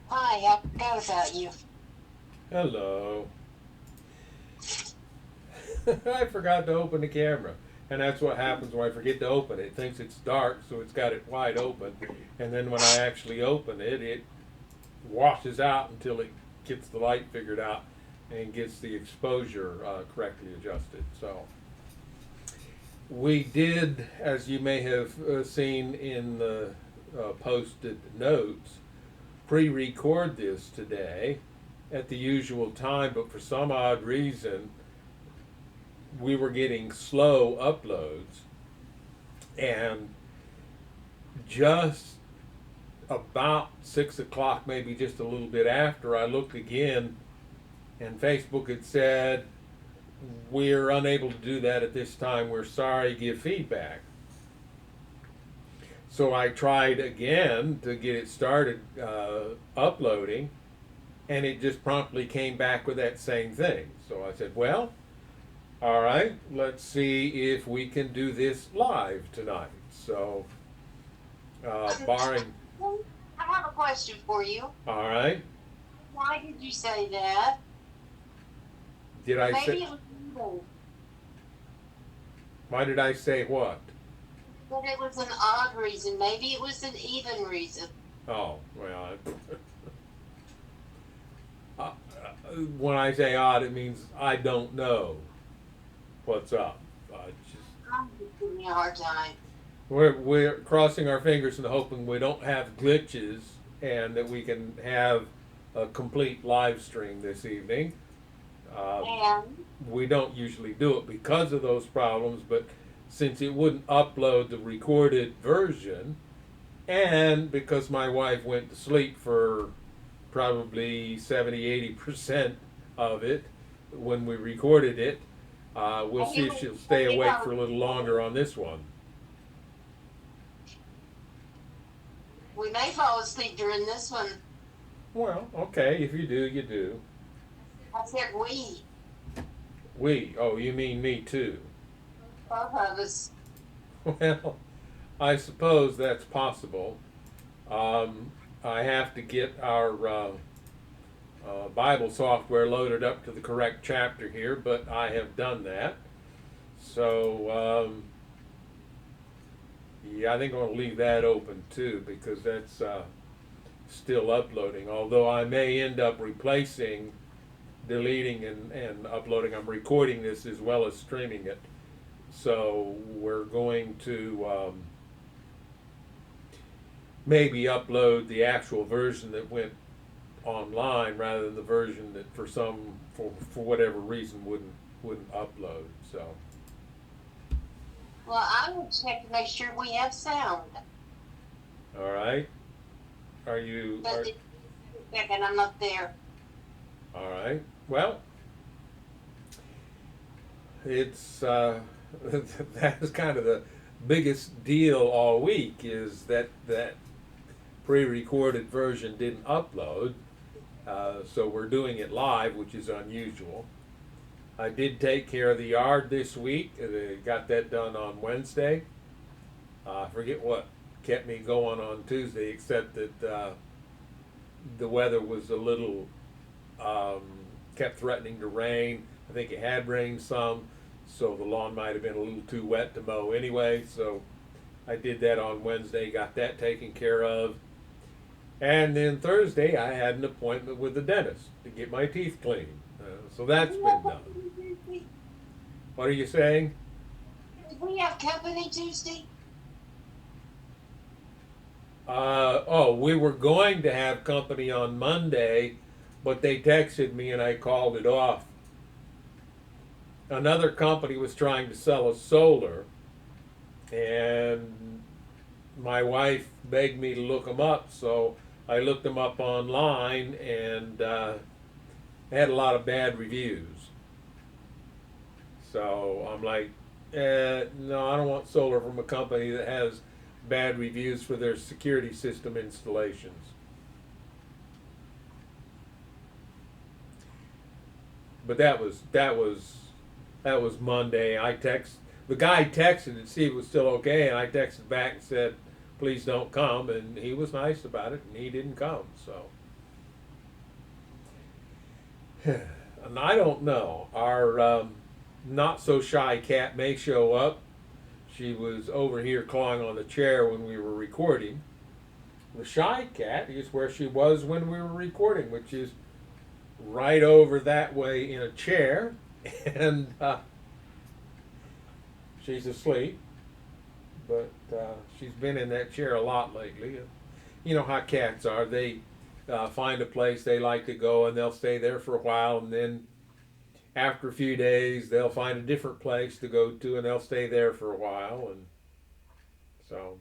Hi, I forgot about you. Hello. I forgot to open the camera. And that's what happens when I forget to open it. It thinks it's dark, so it's got it wide open. And then when I actually open it, it washes out until it gets the light figured out and gets the exposure correctly adjusted. So we did, as you may have seen in the posted notes, pre-record this today at the usual time, but for some odd reason, we were getting slow uploads, and just about 6 o'clock, maybe just a little bit after, I looked again, and Facebook had said, "We're unable to do that at this time. We're sorry, give feedback." So I tried again to get it started uploading, and it just promptly came back with that same thing. So I said, "Well, all right, let's see if we can do this live tonight." So, barring, I have a question for you. all right, Why did you say that? did I say, Maybe it was evil, why did I say what? but it was an odd reason. Maybe it was an even reason. Oh, well, when I say odd, it means I don't know what's up. Just, I'm just giving me a hard time. we're crossing our fingers and hoping we don't have glitches and that we can have a complete live stream this evening. Uh, And we don't usually do it because of those problems, but since it wouldn't upload the recorded version, and because my wife went to sleep for probably 70–80% of it when we recorded it, we'll see if she'll stay awake for a little longer on this one. we may fall asleep during this one. Well, okay, if you do, you do. I said we, Oh, you mean me too? both of us. Well, I suppose that's possible. Um, I have to get our Bible software loaded up to the correct chapter here, but I have done that. So, yeah, I think I'll leave that open too because that's still uploading. Although I may end up replacing, deleting, and uploading. I'm recording this as well as streaming it. So we're going to maybe upload the actual version that went online rather than the version that for whatever reason wouldn't upload. So Well, I will check to make sure we have sound. all right, are you But are in a second, I'm not there. all right? Well, it's that's kind of the biggest deal all week is that pre-recorded version didn't upload. So we're doing it live, which is unusual. I did take care of the yard this week. Got that done on Wednesday. I forget what kept me going on Tuesday, except that the weather was a little um, kept threatening to rain. I think it had rained some, so the lawn might have been a little too wet to mow anyway. So I did that on Wednesday, got that taken care of. And then Thursday, I had an appointment with the dentist to get my teeth cleaned. So that's We been have done. company Tuesday. What are you saying? We have company Tuesday. Oh, we were going to have company on Monday, but they texted me and I called it off. Another company was trying to sell us solar, and my wife begged me to look them up, so I looked them up online, and they had a lot of bad reviews. So I'm like, no, I don't want solar from a company that has bad reviews for their security system installations. But that was Monday. The guy texted to see if it was still okay, and I texted back and said, please don't come, and he was nice about it, and he didn't come. So, and I don't know. Our not so shy cat may show up. She was over here clawing on the chair when we were recording. The shy cat is where she was when we were recording, which is right over that way in a chair, and she's asleep. But she's been in that chair a lot lately. You know how cats are. They find a place they like to go, and they'll stay there for a while, and then after a few days, they'll find a different place to go to, and they'll stay there for a while. And so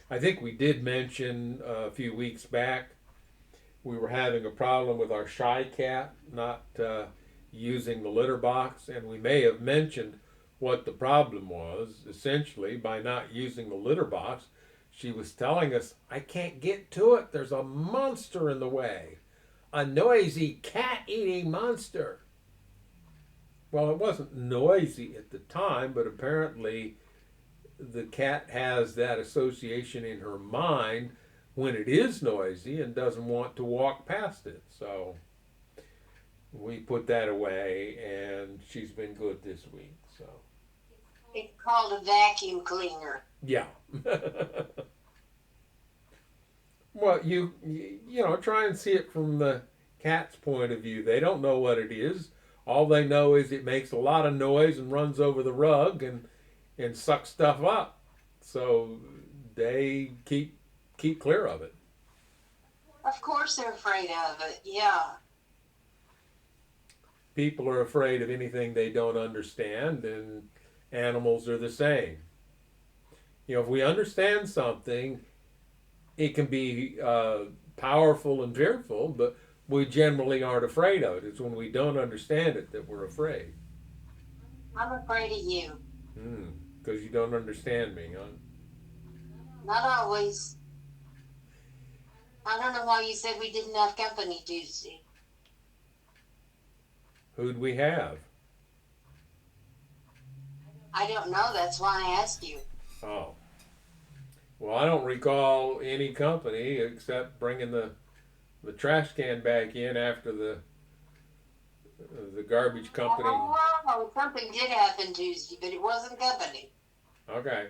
I think we did mention a few weeks back we were having a problem with our shy cat not using the litter box, and we may have mentioned what the problem was. Essentially, by not using the litter box, she was telling us, I can't get to it. There's a monster in the way. A noisy cat eating monster. Well, it wasn't noisy at the time, but apparently the cat has that association in her mind when it is noisy and doesn't want to walk past it. So we put that away, and she's been good this week. So It's called a vacuum cleaner. yeah. Well, you know, try and see it from the cat's point of view. They don't know what it is. All they know is it makes a lot of noise and runs over the rug and sucks stuff up. So they keep clear of it. Of course they're afraid of it. Yeah. People are afraid of anything they don't understand, and animals are the same. You know, if we understand something, it can be powerful and fearful, but we generally aren't afraid of it. It's when we don't understand it that we're afraid. I'm afraid of you. Because you don't understand me, huh? Not always. I don't know why you said we didn't have company Tuesday. Who'd we have? I don't know. That's why I asked you. Oh. Well, I don't recall any company except bringing the trash can back in after the garbage company. Oh, something did happen Tuesday, but it wasn't company. Okay.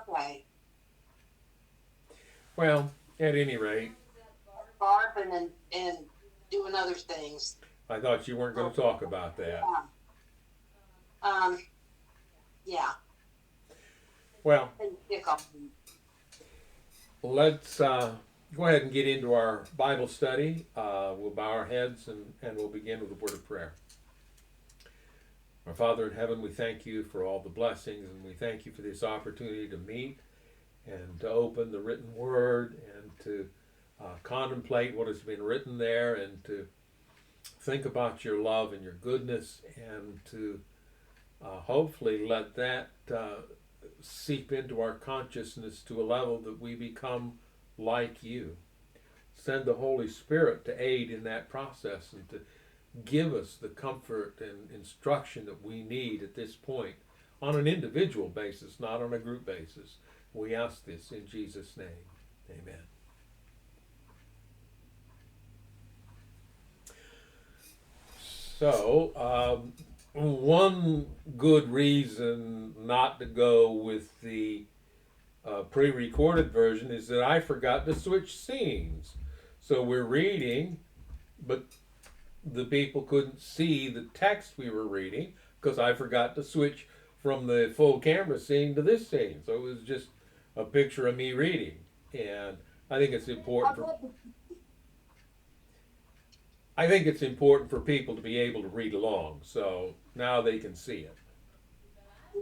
Okay. Well, at any rate, Barking and doing other things. I thought you weren't going to talk about that. Yeah. Well, Pick on me. let's go ahead and get into our Bible study. We'll bow our heads and we'll begin with a word of prayer. Our Father in heaven, we thank you for all the blessings, and we thank you for this opportunity to meet and to open the written word and to contemplate what has been written there and to think about your love and your goodness and to hopefully let that seep into our consciousness to a level that we become like you. Send the Holy Spirit to aid in that process and to give us the comfort and instruction that we need at this point on an individual basis, not on a group basis. We ask this in Jesus' name. Amen. So, one good reason not to go with the pre-recorded version is that I forgot to switch scenes. So we're reading, but the people couldn't see the text we were reading because I forgot to switch from the full camera scene to this scene. So it was just a picture of me reading. And I think it's important for people to be able to read along. So now they can see it.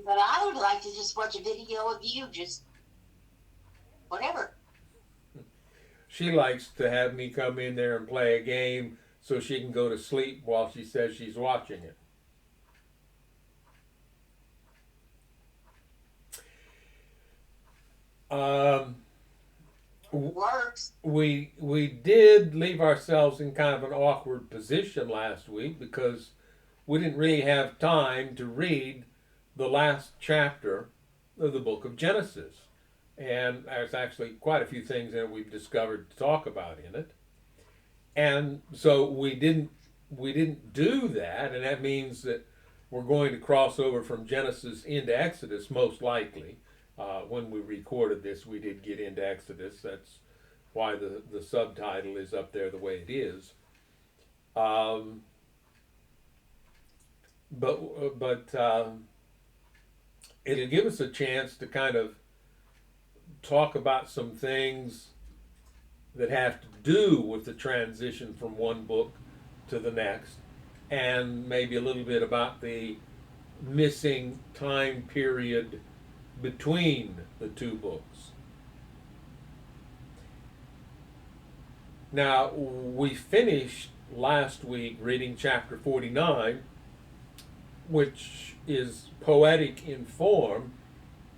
But I would like to just watch a video of you, just whatever. She likes to have me come in there and play a game so she can go to sleep while she says she's watching it. Works. We did leave ourselves in kind of an awkward position last week because we didn't really have time to read the last chapter of the book of Genesis. And there's actually quite a few things that we've discovered to talk about in it. And so we didn't do that, and that means that we're going to cross over from Genesis into Exodus most likely. When we recorded this, we did get into Exodus. That's why the subtitle is up there the way it is. Um, but it'll give us a chance to kind of talk about some things that have to do with the transition from one book to the next, and maybe a little bit about the missing time period between the two books. Now, we finished last week reading chapter 49, which is poetic in form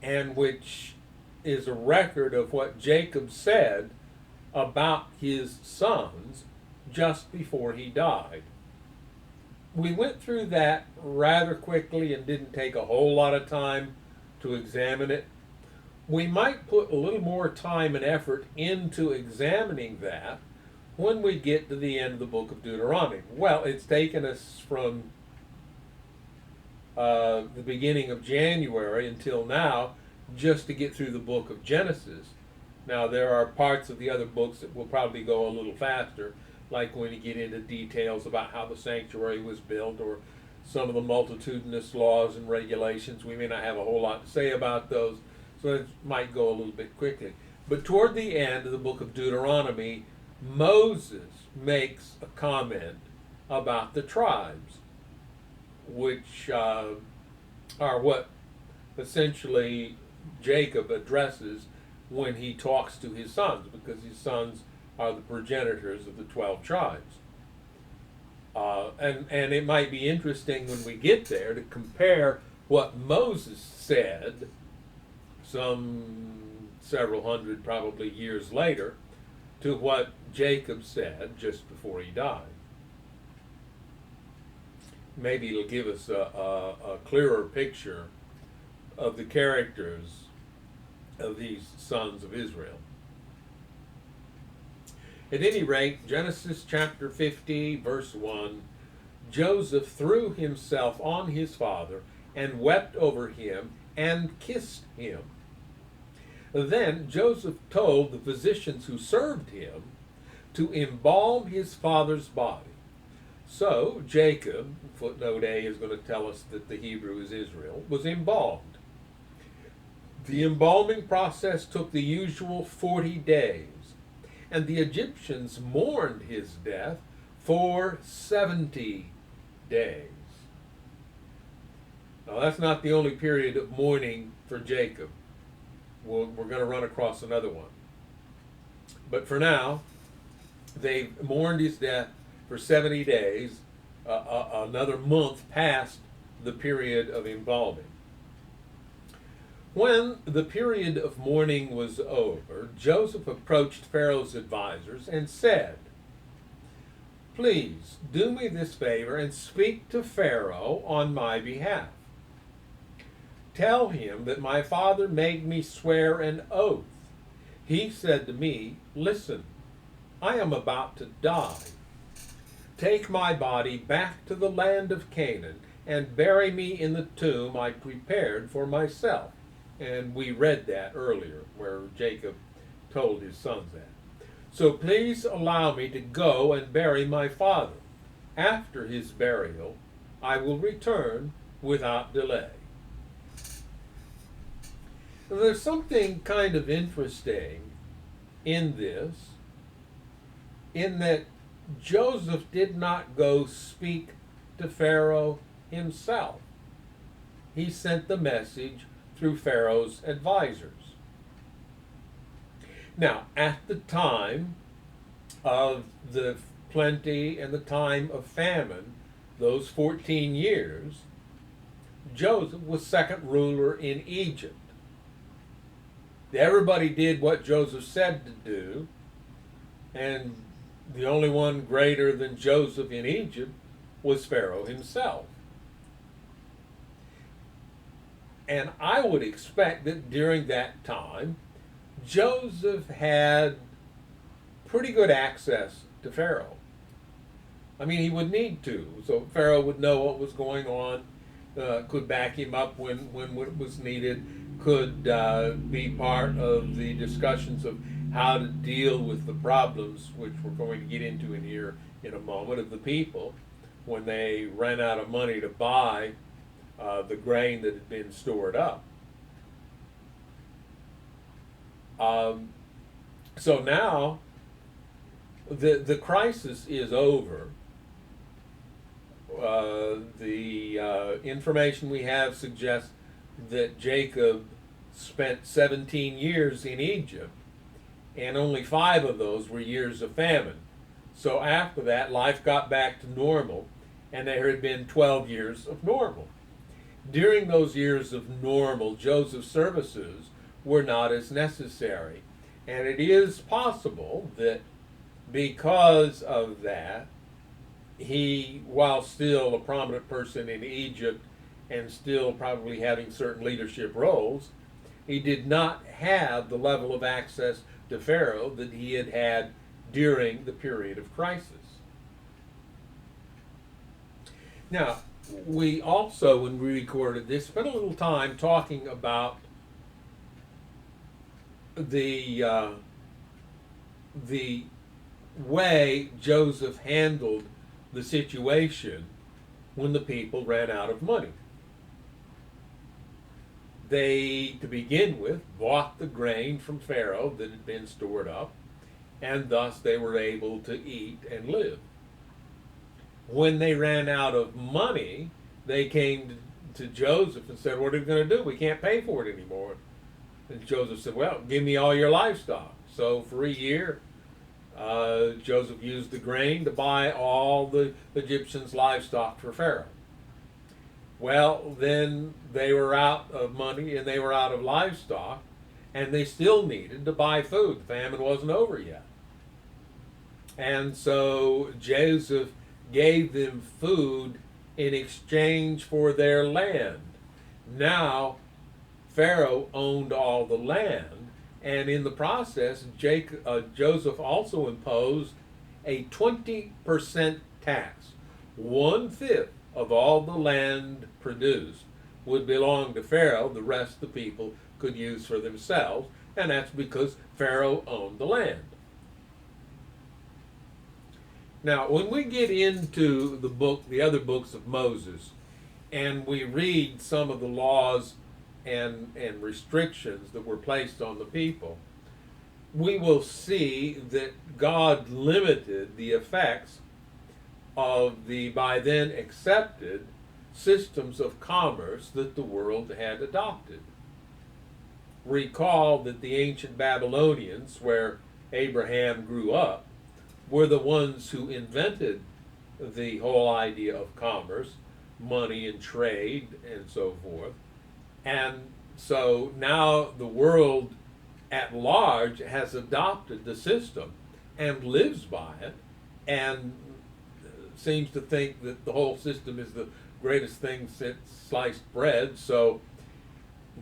and which is a record of what Jacob said about his sons just before he died. We went through that rather quickly and didn't take a whole lot of time to examine it. We might put a little more time and effort into examining that when we get to the end of the book of Deuteronomy. Well, it's taken us from the beginning of January until now just to get through the book of Genesis. Now, there are parts of the other books that will probably go a little faster, like when you get into details about how the sanctuary was built or some of the multitudinous laws and regulations. We may not have a whole lot to say about those, so it might go a little bit quickly. But toward the end of the book of Deuteronomy, Moses makes a comment about the tribes, which are what essentially Jacob addresses when he talks to his sons, because his sons are the progenitors of the 12 tribes. And it might be interesting when we get there to compare what Moses said some several hundred probably years later to what Jacob said just before he died. Maybe it'll give us a clearer picture of the characters of these sons of Israel. At any rate, Genesis chapter 50, verse 1, Joseph threw himself on his father and wept over him and kissed him. Then Joseph told the physicians who served him to embalm his father's body. So Jacob, footnote A is going to tell us that the Hebrew is Israel, was embalmed. The embalming process took the usual 40 days, and the Egyptians mourned his death for 70 days. Now, that's not the only period of mourning for Jacob. We're going to run across another one. But for now, they mourned his death for 70 days, another month past the period of embalming. When the period of mourning was over, Joseph approached Pharaoh's advisors and said, "Please do me this favor and speak to Pharaoh on my behalf. Tell him that my father made me swear an oath. He said to me, 'Listen, I am about to die. Take my body back to the land of Canaan and bury me in the tomb I prepared for myself.'" And we read that earlier, where Jacob told his sons that. "So please allow me to go and bury my father. After his burial, I will return without delay." Now, there's something kind of interesting in this, in that Joseph did not go speak to Pharaoh himself. He sent the message through Pharaoh's advisors. Now, at the time of the plenty and the time of famine, those 14 years, Joseph was second ruler in Egypt. Everybody did what Joseph said to do, and the only one greater than Joseph in Egypt was Pharaoh himself. And I would expect that during that time, Joseph had pretty good access to Pharaoh. I mean, he would need to. So Pharaoh would know what was going on, could back him up when it was needed, could be part of the discussions of how to deal with the problems, which we're going to get into in here in a moment, of the people when they ran out of money to buy the grain that had been stored up. Um, so now the crisis is over. The information we have suggests that Jacob spent 17 years in Egypt, and only 5 of those were years of famine. So after that, life got back to normal, and there had been 12 years of normal. During those years of normal, Joseph's services were not as necessary. And it is possible that because of that, he, while still a prominent person in Egypt and still probably having certain leadership roles, he did not have the level of access to Pharaoh that he had had during the period of crisis. Now, we also, when we recorded this, spent a little time talking about the way Joseph handled the situation when the people ran out of money. They, to begin with, bought the grain from Pharaoh that had been stored up, and thus they were able to eat and live. When they ran out of money, they came to Joseph and said, "What are we going to do? We can't pay for it anymore." And Joseph said, "Well, give me all your livestock." So for a year, Joseph used the grain to buy all the Egyptians' livestock for Pharaoh. Well, then they were out of money and they were out of livestock, and they still needed to buy food. The famine wasn't over yet. And so Joseph gave them food in exchange for their land. Now, Pharaoh owned all the land, and in the process, Joseph also imposed a 20% tax. 1/5 of all the land produced would belong to Pharaoh, the rest the people could use for themselves, and that's because Pharaoh owned the land. Now, when we get into the other books of Moses, and we read some of the laws and restrictions that were placed on the people, we will see that God limited the effects of the by then accepted systems of commerce that the world had adopted. Recall that the ancient Babylonians, where Abraham grew up, were the ones who invented the whole idea of commerce, money and trade, and so forth. And so now the world at large has adopted the system and lives by it, and seems to think that the whole system is the greatest thing since sliced bread. So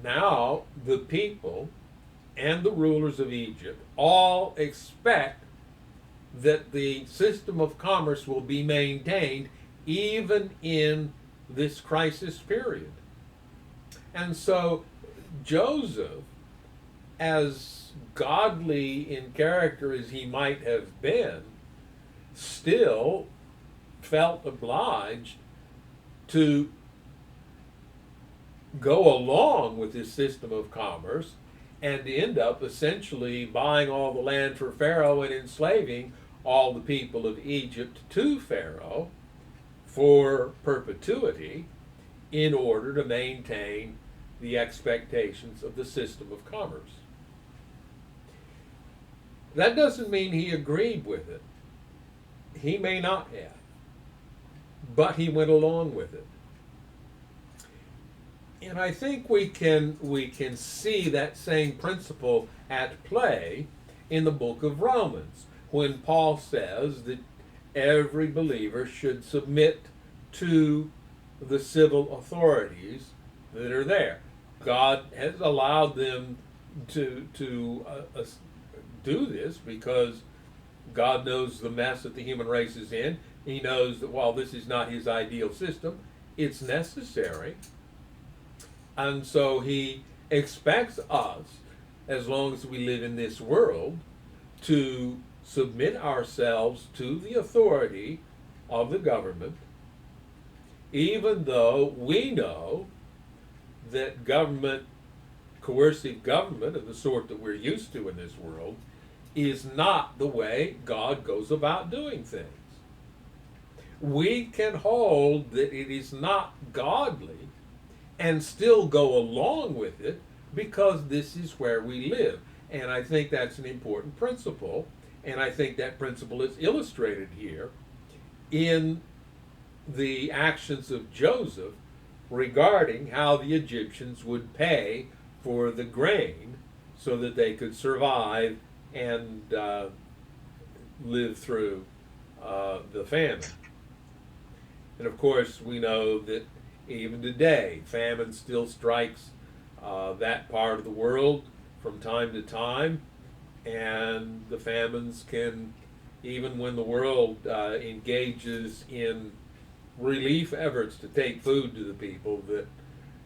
now the people and the rulers of Egypt all expect that the system of commerce will be maintained even in this crisis period. And so Joseph, as godly in character as he might have been, still felt obliged to go along with this system of commerce and end up essentially buying all the land for Pharaoh and enslaving all the people of Egypt to Pharaoh for perpetuity in order to maintain the expectations of the system of commerce. That doesn't mean he agreed with it. He may not have, but he went along with it. And I think we can see that same principle at play in the book of Romans, when Paul says that every believer should submit to the civil authorities that are there. God has allowed them to do this because God knows the mess that the human race is in. He knows that while this is not his ideal system, it's necessary. And so he expects us, as long as we live in this world, to submit ourselves to the authority of the government, even though we know that government, coercive government of the sort that we're used to in this world, is not the way God goes about doing things. We can hold that it is not godly and still go along with it because this is where we live. And I think that's an important principle. And I think that principle is illustrated here in the actions of Joseph regarding how the Egyptians would pay for the grain so that they could survive and live through the famine. And of course, we know that even today, famine still strikes that part of the world from time to time, and the famines can, even when the world engages in relief efforts to take food to the people, that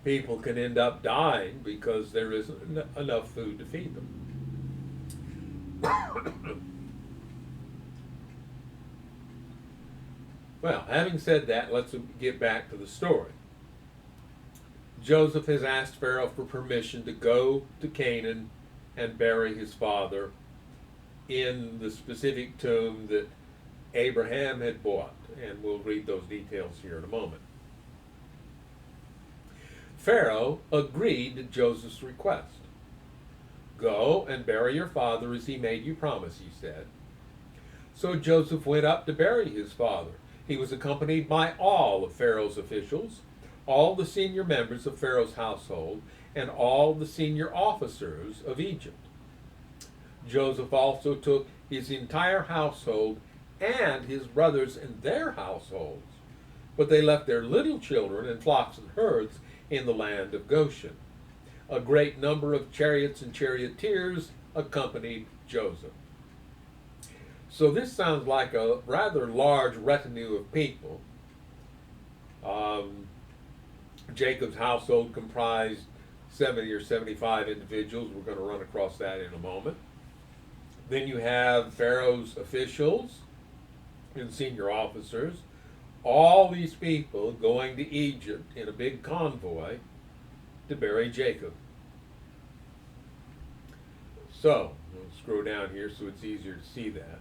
people can end up dying because there isn't enough food to feed them. Well, having said that, let's get back to the story. Joseph has asked Pharaoh for permission to go to Canaan and bury his father in the specific tomb that Abraham had bought, and we'll read those details here in a moment. Pharaoh agreed to Joseph's request. Go and bury your father as he made you promise, he said. So Joseph went up to bury his father. He was accompanied by all of Pharaoh's officials, all the senior members of Pharaoh's household, and all the senior officers of Egypt. Joseph also took his entire household and his brothers and their households, but they left their little children and flocks and herds in the land of Goshen. A great number of chariots and charioteers accompanied Joseph. So this sounds like a rather large retinue of people. Jacob's household comprised 70 or 75 individuals. We're going to run across that in a moment. Then you have Pharaoh's officials and senior officers. All these people going to Egypt in a big convoy to bury Jacob. So, we'll scroll down here so it's easier to see that.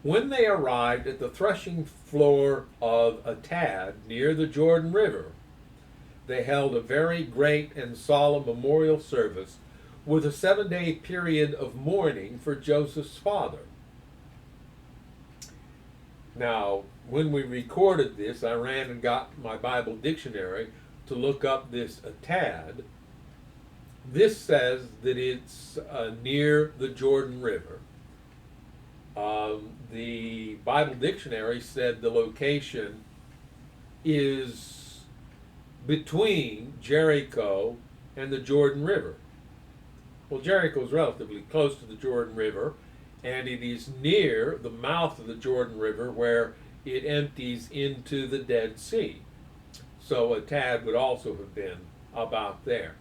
When they arrived at the threshing floor of Atad near the Jordan River, they held a very great and solemn memorial service with a 7-day period of mourning for Joseph's father. Now, when we recorded this, I ran and got my Bible dictionary to look up this Atad. This says that it's near the Jordan River. The Bible dictionary said the location is between Jericho and the Jordan River. Well, Jericho is relatively close to the Jordan River, and it is near the mouth of the Jordan River where it empties into the Dead Sea. So Atad would also have been about there.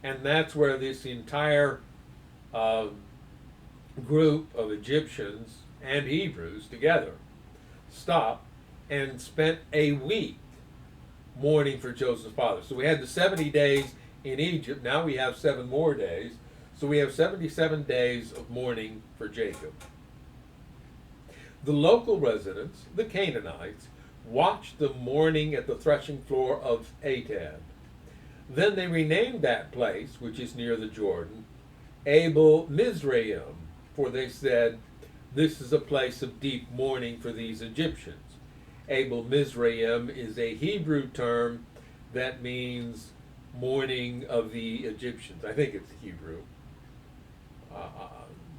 And that's where this entire group of Egyptians and Hebrews together stopped and spent a week mourning for Joseph's father. So we had the 70 days in Egypt. Now we have 7 more days. So we have 77 days of mourning for Jacob. The local residents, the Canaanites, watched the mourning at the threshing floor of Atad. Then they renamed that place, which is near the Jordan, Abel Mizraim, for they said, "This is a place of deep mourning for these Egyptians." Abel Mizraim is a Hebrew term that means mourning of the Egyptians. I think it's Hebrew.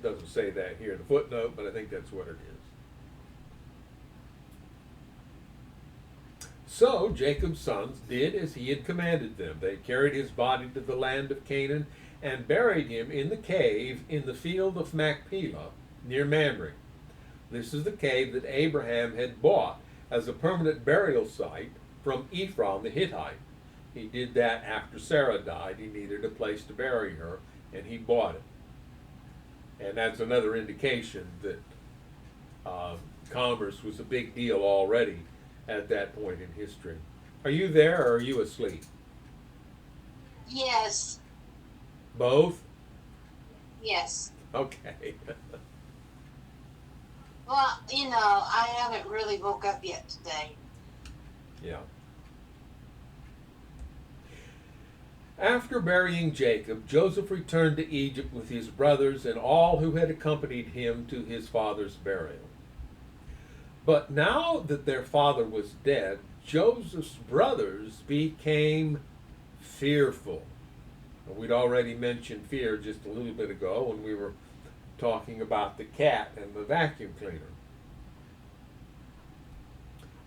Doesn't say that here in the footnote, but I think that's what it is. So Jacob's sons did as he had commanded them. They carried his body to the land of Canaan and buried him in the cave in the field of Machpelah near Mamre. This is the cave that Abraham had bought as a permanent burial site from Ephron the Hittite. He did that after Sarah died. He needed a place to bury her, and he bought it. And that's another indication that commerce was a big deal already at that point in history. Are you there or are you asleep? Yes. Both? Yes. Okay. Well, I haven't really woke up yet today. Yeah. After burying Jacob, Joseph returned to Egypt with his brothers and all who had accompanied him to his father's burial. But now that their father was dead, Joseph's brothers became fearful. We'd already mentioned fear just a little bit ago when we were talking about the cat and the vacuum cleaner.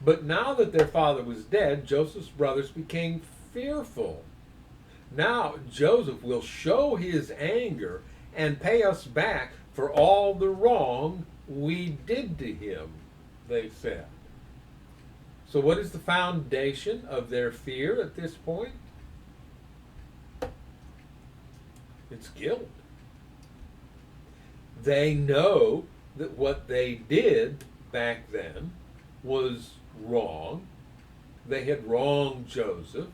But now that their father was dead, Joseph's brothers became fearful. Now Joseph will show his anger and pay us back for all the wrong we did to him, they said. So, what is the foundation of their fear at this point? It's guilt. They know that what they did back then was wrong. They had wronged Joseph.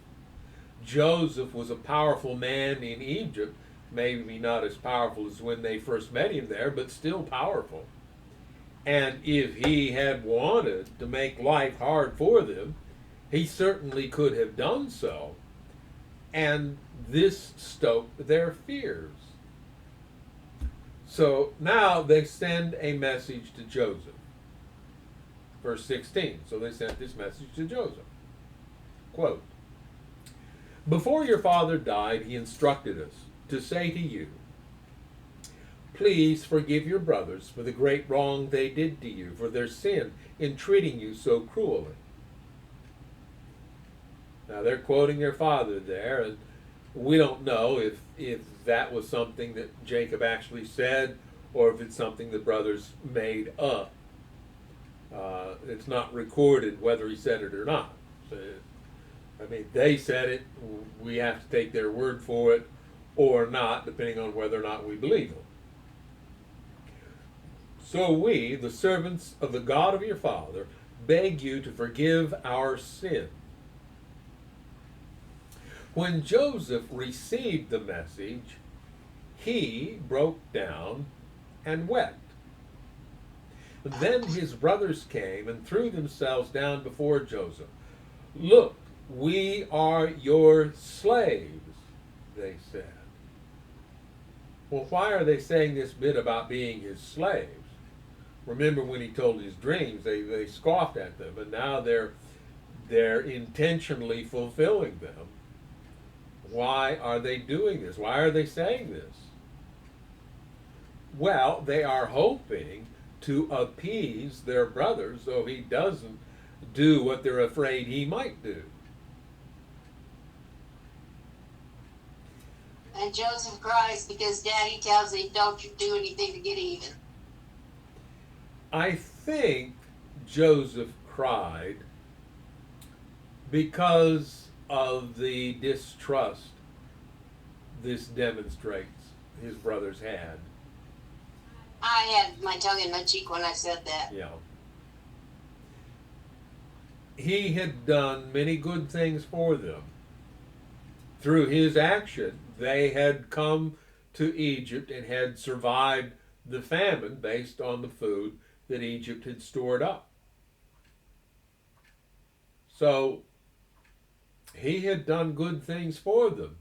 Joseph was a powerful man in Egypt, maybe not as powerful as when they first met him there, but still powerful. And if he had wanted to make life hard for them, he certainly could have done so. And this stoked their fears. So now they send a message to Joseph. Verse 16. So they sent this message to Joseph. Quote, "Before your father died, he instructed us to say to you, 'Please forgive your brothers for the great wrong they did to you, for their sin in treating you so cruelly.'" Now they're quoting their father there, and we don't know if that was something that Jacob actually said or if it's something the brothers made up. It's not recorded whether he said it or not. So, I mean, they said it, we have to take their word for it or not, depending on whether or not we believe them. "So we, the servants of the God of your father, beg you to forgive our sin." When Joseph received the message, he broke down and wept. Then his brothers came and threw themselves down before Joseph. "Look, we are your slaves," they said. Well, why are they saying this bit about being his slaves? Remember when he told his dreams, they scoffed at them, and now they're intentionally fulfilling them. Why are they doing this? Why are they saying this? Well, they are hoping to appease their brother so he doesn't do what they're afraid he might do. And Joseph cries because Daddy tells him, "Don't you do anything to get even." I think Joseph cried because of the distrust this demonstrates his brothers had. I had my tongue in my cheek when I said that. Yeah. He had done many good things for them. Through his action, they had come to Egypt and had survived the famine based on the food that Egypt had stored up. So he had done good things for them.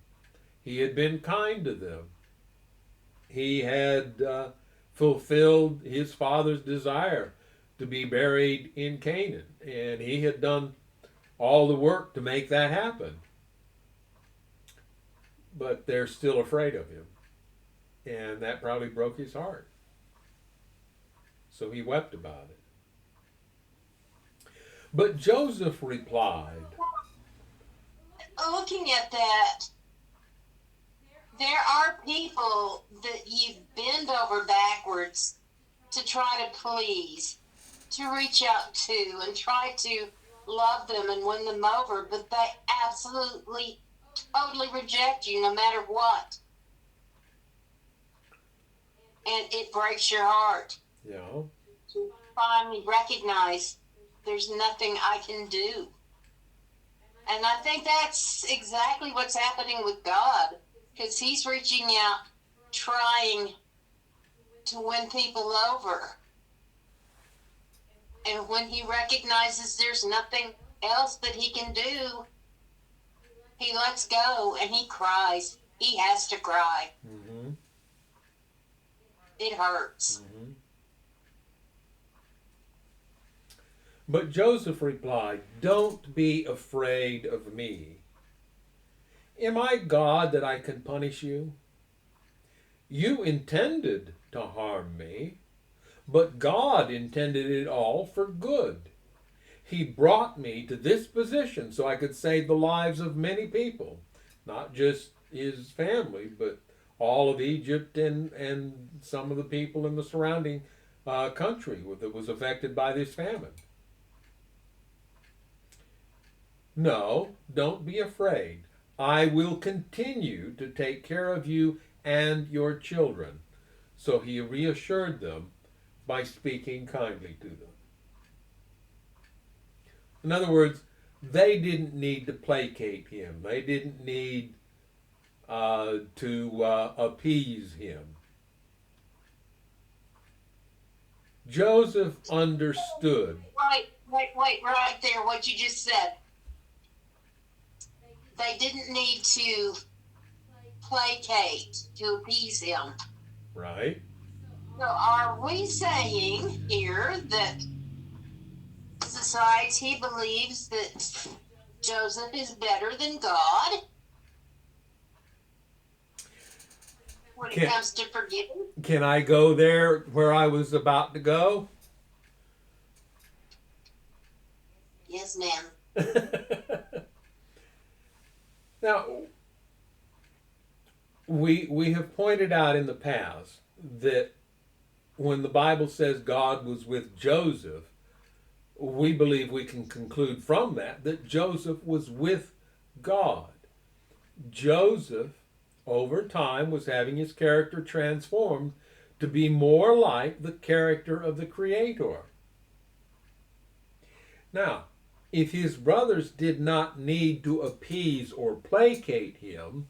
He had been kind to them. He had fulfilled his father's desire to be buried in Canaan, and he had done all the work to make that happen. But they're still afraid of him, and that probably broke his heart. So he wept about it. But Joseph replied, Looking at that, there are people that you bend over backwards to try to please, to reach out to, and try to love them and win them over, but they absolutely, totally reject you no matter what. And it breaks your heart you know, to finally recognize there's nothing I can do. And I think that's exactly what's happening with God, because He's reaching out, trying to win people over. And when He recognizes there's nothing else that He can do, He lets go and He cries. He has to cry. mm-hmm, It hurts. mm-hmm. But Joseph replied, "Don't be afraid of me. Am I God that I can punish you? You intended to harm me, but God intended it all for good. He brought me to this position so I could save the lives of many people, not just his family, but all of Egypt and some of the people in the surrounding country that was affected by this famine. No, don't be afraid. I will continue to take care of you and your children." So he reassured them by speaking kindly to them. In other words, they didn't need to placate him. They didn't need to appease him. Joseph understood. Right there, what you just said. They didn't need to placate to appease Him. Right? So are we saying here that society believes that Joseph is better than God when it comes to forgiving? Can I go there where I was about to go? Yes, ma'am. Now, we have pointed out in the past that when the Bible says God was with Joseph, we believe we can conclude from that that Joseph was with God. Joseph, over time, was having his character transformed to be more like the character of the Creator. Now, if his brothers did not need to appease or placate him,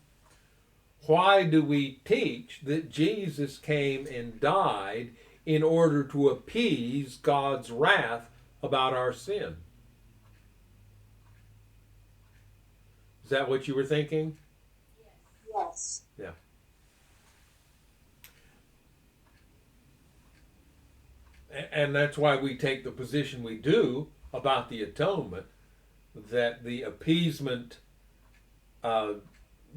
why do we teach that Jesus came and died in order to appease God's wrath about our sin? Is that what you were thinking? Yes. Yeah. And that's why we take the position we do about the atonement, that the appeasement uh,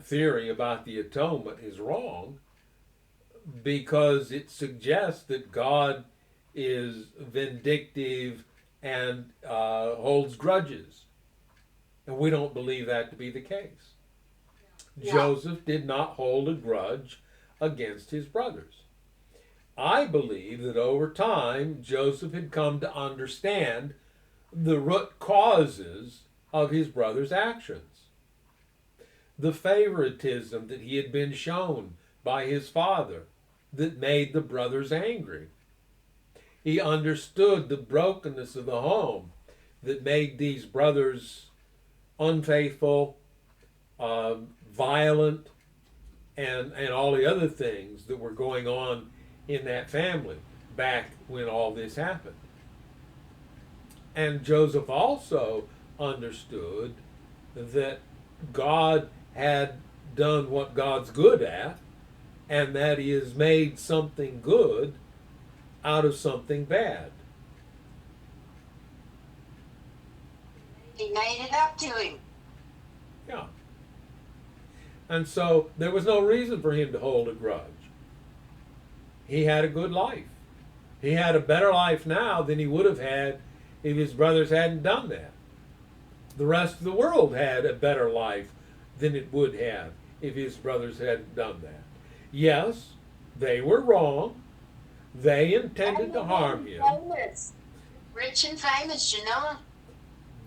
theory about the atonement is wrong, because it suggests that God is vindictive and holds grudges. And we don't believe that to be the case. No. Joseph did not hold a grudge against his brothers. I believe that over time, Joseph had come to understand the root causes of his brothers' actions. The favoritism that he had been shown by his father that made the brothers angry. He understood the brokenness of the home that made these brothers unfaithful, violent, and all the other things that were going on in that family back when all this happened. And Joseph also understood that God had done what God's good at, and that He has made something good out of something bad. He made it up to him. Yeah. And so there was no reason for him to hold a grudge. He had a good life. He had a better life now than he would have had if his brothers hadn't done that. The rest of the world had a better life than it would have if his brothers hadn't done that. Yes, they were wrong. They intended to harm him. Famous. Rich and famous, you know.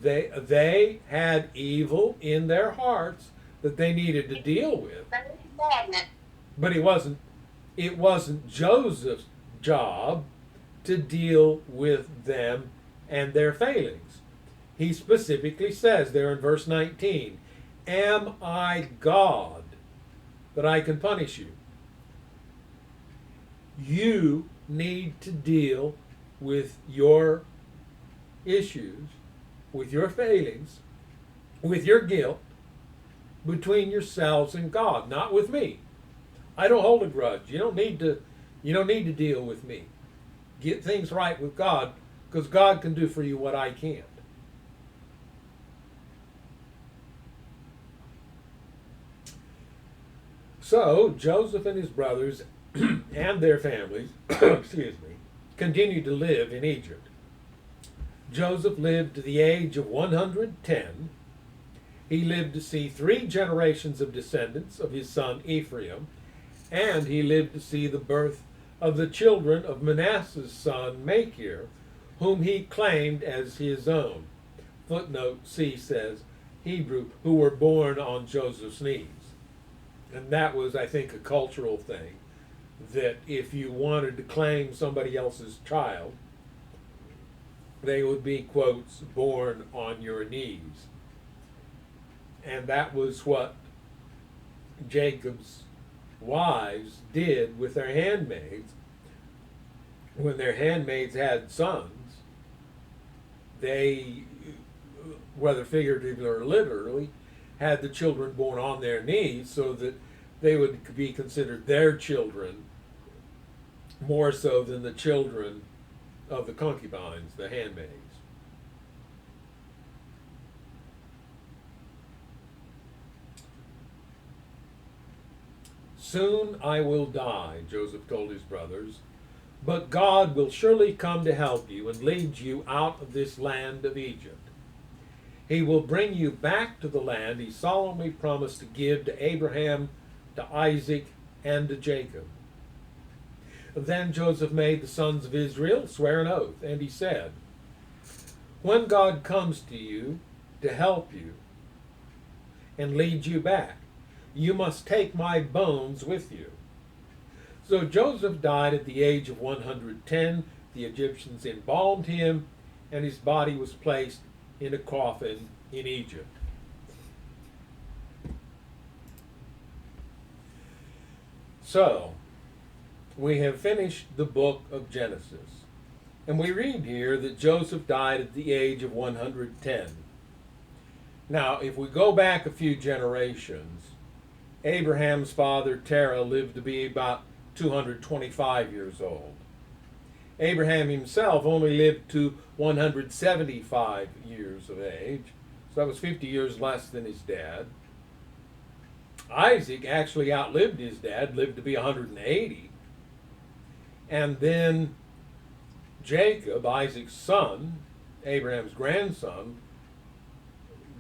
They had evil in their hearts that they needed to deal with. Magnet. But it wasn't Joseph's job to deal with them and their failings. He specifically says there in verse 19, "Am I God that I can punish you?" You need to deal with your issues, with your failings, with your guilt between yourselves and God, not with me. I don't hold a grudge. You don't need to deal with me. Get things right with God, because God can do for you what I can't. So Joseph and his brothers and their families, excuse me, continued to live in Egypt. Joseph lived to the age of 110. He lived to see 3 generations of descendants of his son Ephraim, and he lived to see the birth of the children of Manasseh's son Machir, whom he claimed as his own. Footnote C says Hebrew, who were born on Joseph's knees. And that was, I think, a cultural thing, that if you wanted to claim somebody else's child, they would be, quotes, born on your knees. And that was what Jacob's wives did with their handmaids. When their handmaids had sons, they, whether figuratively or literally, had the children born on their knees so that they would be considered their children more so than the children of the concubines, the handmaids. "Soon I will die," Joseph told his brothers, "but God will surely come to help you and lead you out of this land of Egypt. He will bring you back to the land he solemnly promised to give to Abraham, to Isaac, and to Jacob." Then Joseph made the sons of Israel swear an oath, and he said, "When God comes to you to help you and lead you back, you must take my bones with you." So Joseph died at the age of 110. The Egyptians embalmed him, and his body was placed in a coffin in Egypt. So, we have finished the book of Genesis, and we read here that Joseph died at the age of 110. Now, if we go back a few generations, Abraham's father Terah lived to be about 225 years old. Abraham himself only lived to 175 years of age, so that was 50 years less than his dad. Isaac actually outlived his dad, lived to be 180. And then Jacob, Isaac's son, Abraham's grandson,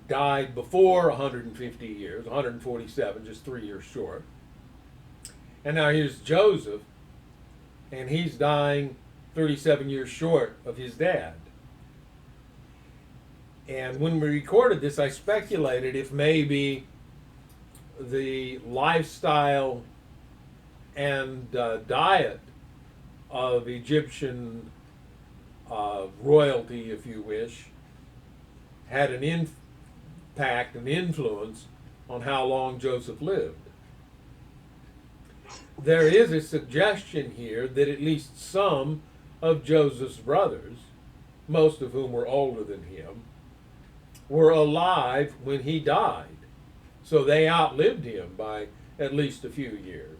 died before 150 years, 147, just 3 years short. And now here's Joseph, and he's dying 37 years short of his dad. And when we recorded this, I speculated if maybe the lifestyle and diet of Egyptian royalty, if you wish, had an impact, an influence on how long Joseph lived. There is a suggestion here that at least some of Joseph's brothers, most of whom were older than him, were alive when he died. So they outlived him by at least a few years.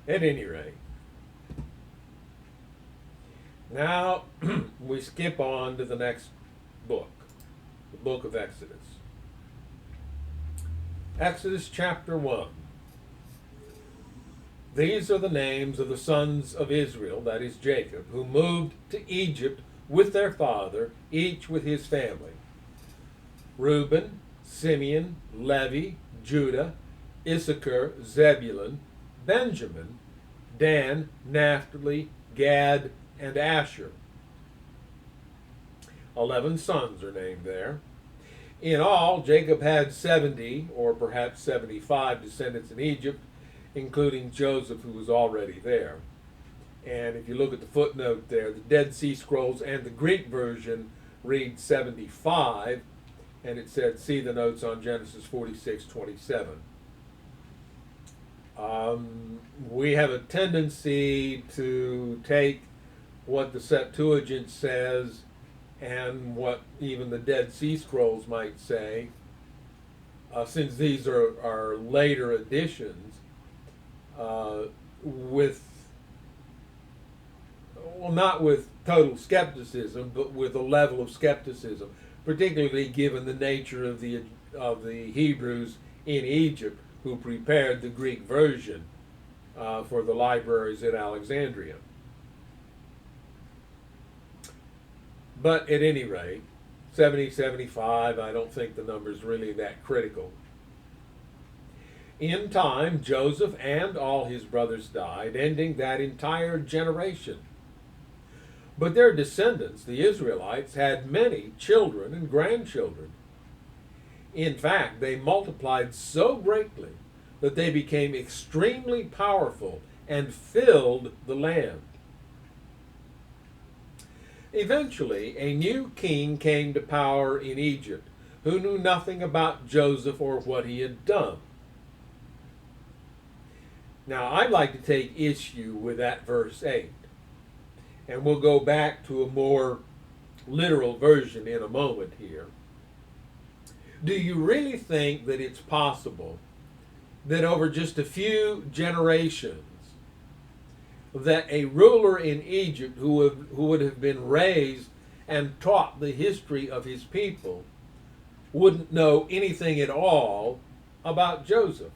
At any rate, now we skip on to the next book, the book of Exodus. Exodus chapter 1. These are the names of the sons of Israel, that is Jacob, who moved to Egypt with their father, each with his family: Reuben, Simeon, Levi, Judah, Issachar, Zebulun, Benjamin, Dan, Naphtali, Gad, and Asher. 11 sons are named there. In all, Jacob had 70, or perhaps 75, descendants in Egypt, including Joseph, who was already there. And if you look at the footnote there, the Dead Sea Scrolls and the Greek version read 75, and it said, see the notes on Genesis 46:27. We have a tendency to take what the Septuagint says and what even the Dead Sea Scrolls might say, since these are later additions, with, well, not with total skepticism, but with a level of skepticism, particularly given the nature of the Hebrews in Egypt who prepared the Greek version for the libraries at Alexandria. But at any rate, 70, 75, I don't think the number's really that critical. In time, Joseph and all his brothers died, ending that entire generation. But their descendants, the Israelites, had many children and grandchildren. In fact, they multiplied so greatly that they became extremely powerful and filled the land. Eventually, a new king came to power in Egypt who knew nothing about Joseph or what he had done. Now, I'd like to take issue with that verse 8, and we'll go back to a more literal version in a moment here. Do you really think that it's possible that over just a few generations that a ruler in Egypt who would have been raised and taught the history of his people wouldn't know anything at all about Joseph?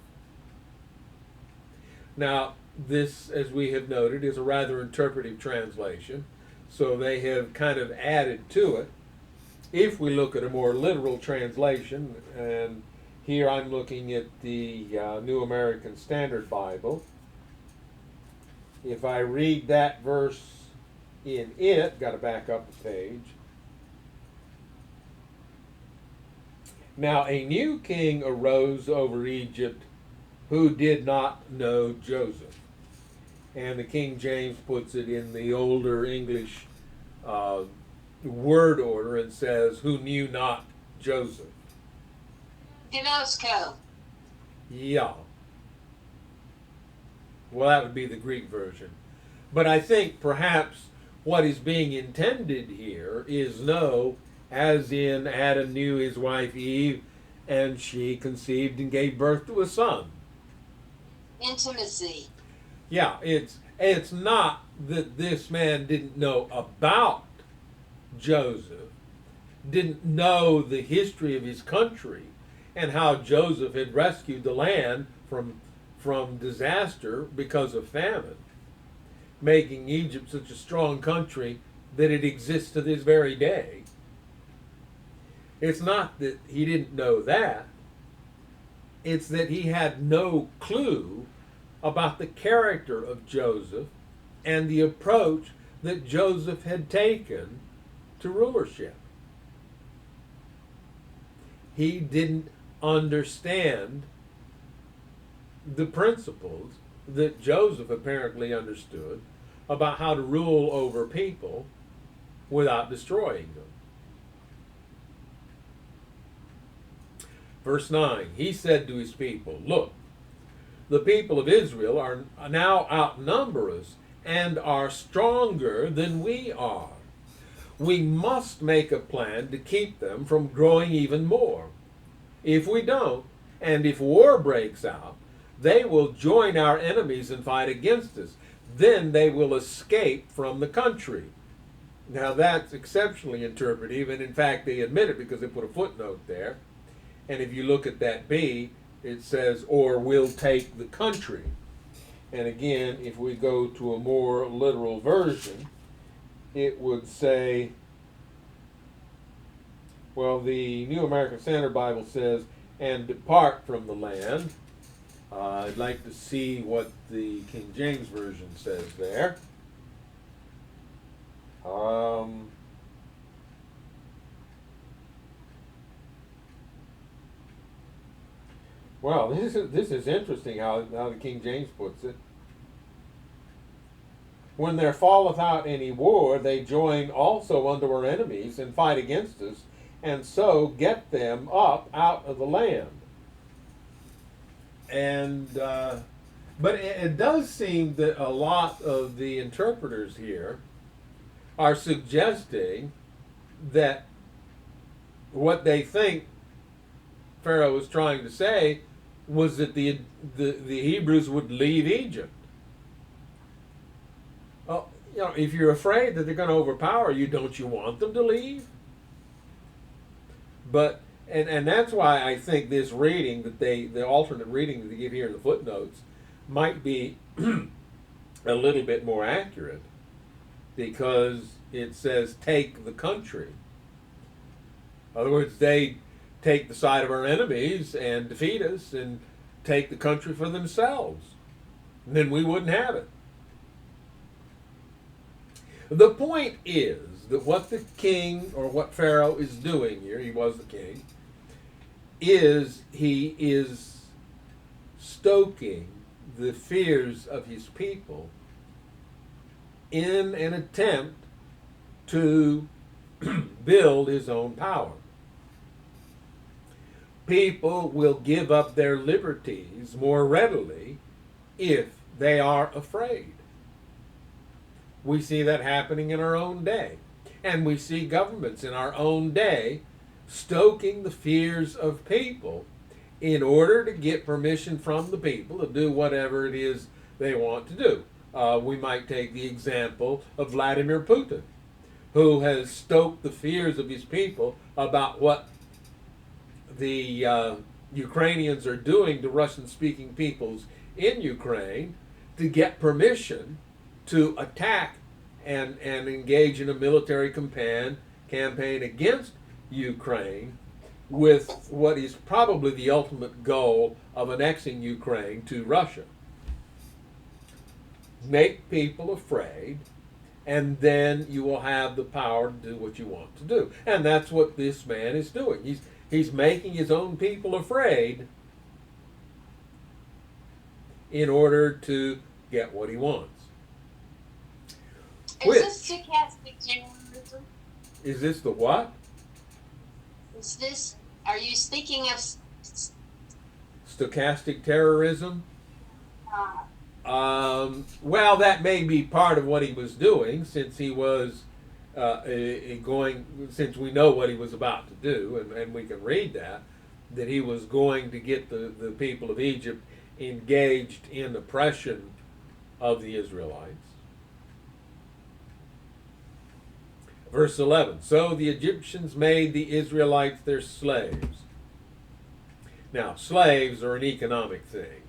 Now, this, as we have noted, is a rather interpretive translation, so they have kind of added to it. If we look at a more literal translation, and here I'm looking at the New American Standard Bible, if I read that verse in it, got to back up a page. Now a new king arose over Egypt who did not know Joseph. And the King James puts it in the older English word order and says, who knew not Joseph. Gnosko. Yeah. Well, that would be the Greek version. But I think perhaps what is being intended here is know, as in Adam knew his wife Eve, and she conceived and gave birth to a son. Intimacy. Yeah, it's not that this man didn't know about Joseph, didn't know the history of his country, and how Joseph had rescued the land from disaster because of famine, making Egypt such a strong country that it exists to this very day. It's not that he didn't know that. It's that he had no clue about the character of Joseph and the approach that Joseph had taken to rulership. He didn't understand the principles that Joseph apparently understood about how to rule over people without destroying them. Verse 9, he said to his people, look, the people of Israel are now outnumber us and are stronger than we are. We must make a plan to keep them from growing even more. If we don't, and if war breaks out, they will join our enemies and fight against us. Then they will escape from the country. Now that's exceptionally interpretive, and in fact they admit it because they put a footnote there. And if you look at that B, it says, or will take the country. And again, if we go to a more literal version, it would say, well, the New American Standard Bible says, and depart from the land. I'd like to see what the King James Version says there. Um, well, this is interesting how the King James puts it. When there falleth out any war, they join also unto our enemies and fight against us, and so get them up out of the land. And but it does seem that a lot of the interpreters here are suggesting that what they think Pharaoh was trying to say was that the Hebrews would leave Egypt. Well, if you're afraid that they're going to overpower you, don't you want them to leave? But and that's why I think this reading that the alternate reading that they give here in the footnotes might be a little bit more accurate, because it says take the country. In other words, they take the side of our enemies and defeat us and take the country for themselves. And then we wouldn't have it. The point is that what the king, or what Pharaoh is doing here, he was the king, is he is stoking the fears of his people in an attempt to build his own power. People will give up their liberties more readily if they are afraid. We see that happening in our own day. And we see governments in our own day stoking the fears of people in order to get permission from the people to do whatever it is they want to do. We might take the example of Vladimir Putin, who has stoked the fears of his people about what the Ukrainians are doing to Russian-speaking peoples in Ukraine to get permission to attack and engage in a military campaign against Ukraine, with what is probably the ultimate goal of annexing Ukraine to Russia. Make people afraid, and then you will have the power to do what you want to do. And that's what this man is doing. He's making his own people afraid in order to get what he wants. Is this stochastic terrorism? Is this the what? Is this? Are you speaking of? Stochastic terrorism? Uh, Well, that may be part of what he was doing, since he was since we know what he was about to do, and we can read that he was going to get the people of Egypt engaged in oppression of the Israelites. Verse 11, so the Egyptians made the Israelites their slaves. Now, slaves are an economic thing.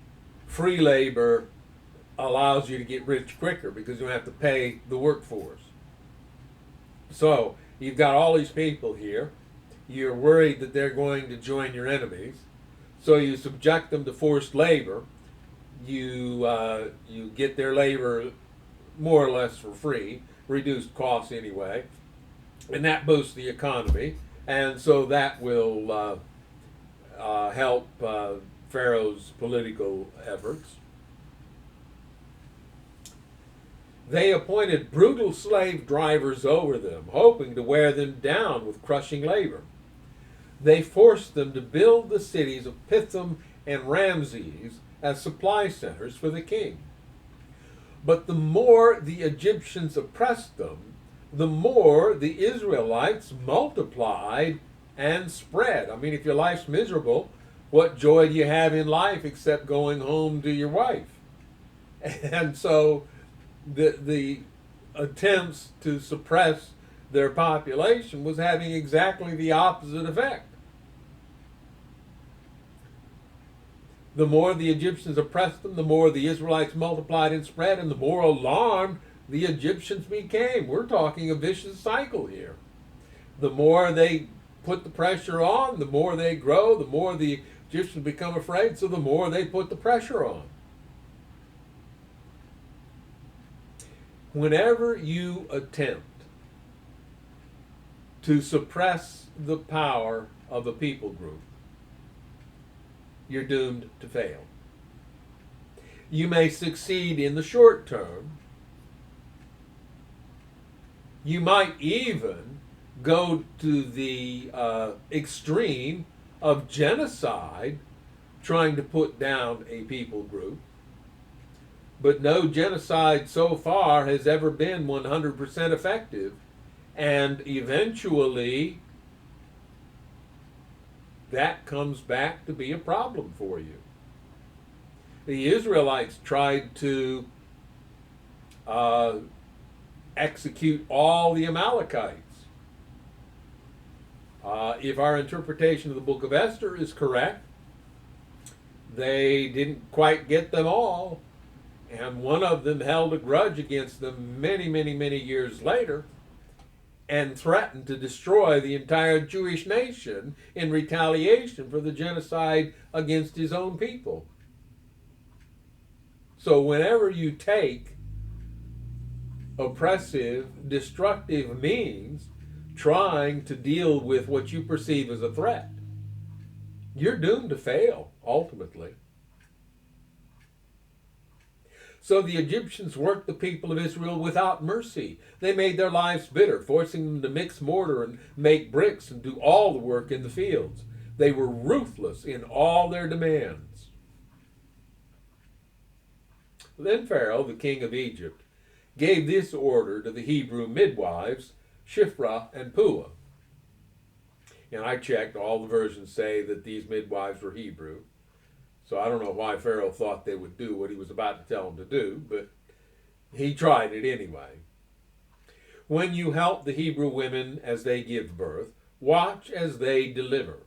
Free labor allows you to get rich quicker because you don't have to pay the workforce. So, you've got all these people here. You're worried that they're going to join your enemies. So you subject them to forced labor. You get their labor more or less for free, reduced costs anyway. And that boosts the economy, and so that will help Pharaoh's political efforts. They appointed brutal slave drivers over them, hoping to wear them down with crushing labor. They forced them to build the cities of Pithom and Ramses as supply centers for the king. But the more the Egyptians oppressed them, the more the Israelites multiplied and spread. I mean, if your life's miserable, what joy do you have in life except going home to your wife? And so the attempts to suppress their population was having exactly the opposite effect. The more the Egyptians oppressed them, the more the Israelites multiplied and spread, and the more alarmed the Egyptians became. We're talking a vicious cycle here. The more they put the pressure on, the more they grow, the more the Egyptians become afraid, so the more they put the pressure on. Whenever you attempt to suppress the power of a people group, you're doomed to fail. You may succeed in the short term. You might even go to the extreme of genocide, trying to put down a people group. But no genocide so far has ever been 100% effective. And eventually, that comes back to be a problem for you. The Israelites tried to execute all the Amalekites. If our interpretation of the book of Esther is correct, they didn't quite get them all, and one of them held a grudge against them many, many, many years later and threatened to destroy the entire Jewish nation in retaliation for the genocide against his own people. So whenever you take oppressive, destructive means trying to deal with what you perceive as a threat, you're doomed to fail, ultimately. So the Egyptians worked the people of Israel without mercy. They made their lives bitter, forcing them to mix mortar and make bricks and do all the work in the fields. They were ruthless in all their demands. Then Pharaoh, the king of Egypt, gave this order to the Hebrew midwives, Shiphrah and Puah. And I checked, all the versions say that these midwives were Hebrew. So I don't know why Pharaoh thought they would do what he was about to tell them to do, but he tried it anyway. When you help the Hebrew women as they give birth, watch as they deliver.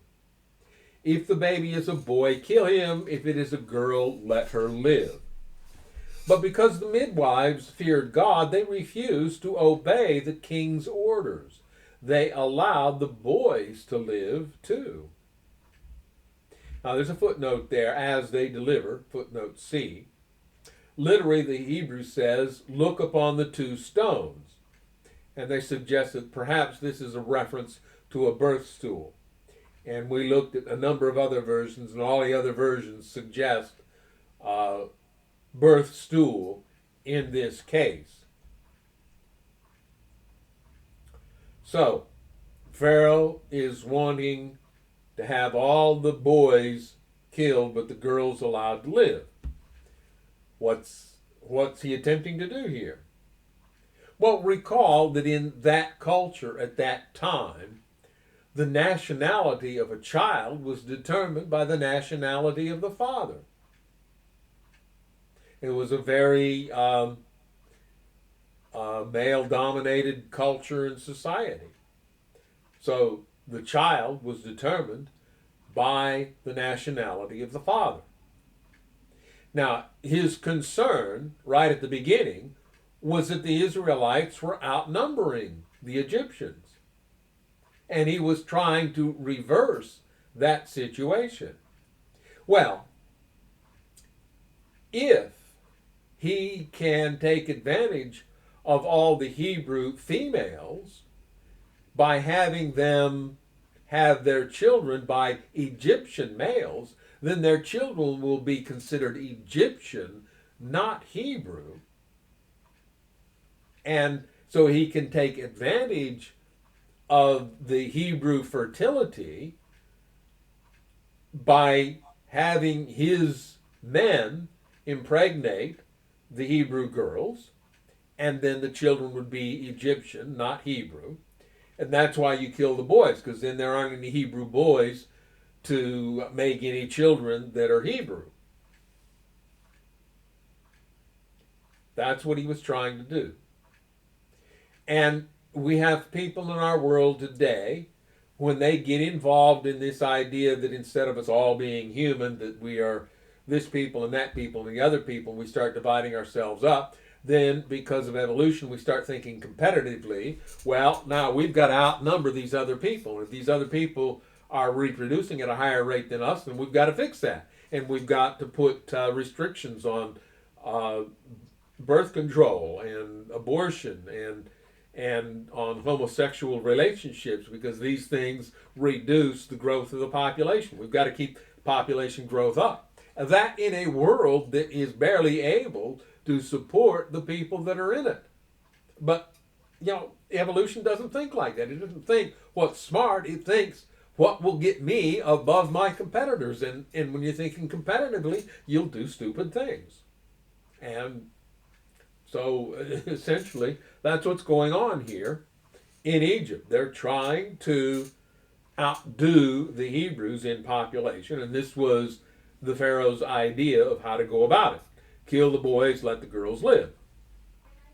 If the baby is a boy, kill him. If it is a girl, let her live. But because the midwives feared God, they refused to obey the king's orders. They allowed the boys to live too. Now there's a footnote there, as they deliver, footnote C. Literally, the Hebrew says, look upon the two stones. And they suggest that perhaps this is a reference to a birth stool. And we looked at a number of other versions, and all the other versions suggest birth stool in this case. So, Pharaoh is wanting to have all the boys killed, but the girls allowed to live. What's he attempting to do here? Well, recall that in that culture at that time, the nationality of a child was determined by the nationality of the father. It was a very male-dominated culture and society. So the child was determined by the nationality of the father. Now, his concern right at the beginning was that the Israelites were outnumbering the Egyptians. And he was trying to reverse that situation. Well, if he can take advantage of all the Hebrew females by having them have their children by Egyptian males, then their children will be considered Egyptian, not Hebrew. And so he can take advantage of the Hebrew fertility by having his men impregnate the Hebrew girls, and then the children would be Egyptian, not Hebrew. And that's why you kill the boys, because then there aren't any Hebrew boys to make any children that are Hebrew. That's what he was trying to do. And we have people in our world today, when they get involved in this idea that instead of us all being human, that we are this people and that people and the other people, and we start dividing ourselves up. Then, because of evolution, we start thinking competitively. Well, now we've got to outnumber these other people. If these other people are reproducing at a higher rate than us, then we've got to fix that. And we've got to put restrictions on uh, birth control and abortion and on homosexual relationships, because these things reduce the growth of the population. We've got to keep population growth up. That in a world that is barely able to support the people that are in it. But, evolution doesn't think like that. It doesn't think what's smart. It thinks what will get me above my competitors. And when you're thinking competitively, you'll do stupid things. And so essentially, that's what's going on here in Egypt. They're trying to outdo the Hebrews in population, and this was the Pharaoh's idea of how to go about it. Kill the boys, let the girls live.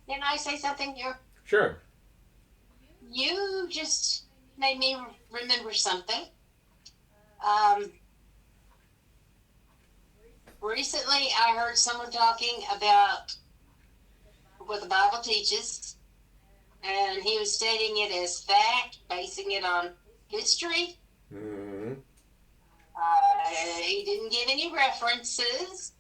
Can I say something here? Sure. You just made me remember something. Um, Recently, I heard someone talking about what the Bible teaches, and he was stating it as fact, basing it on history. Mm-hmm. He didn't give any references.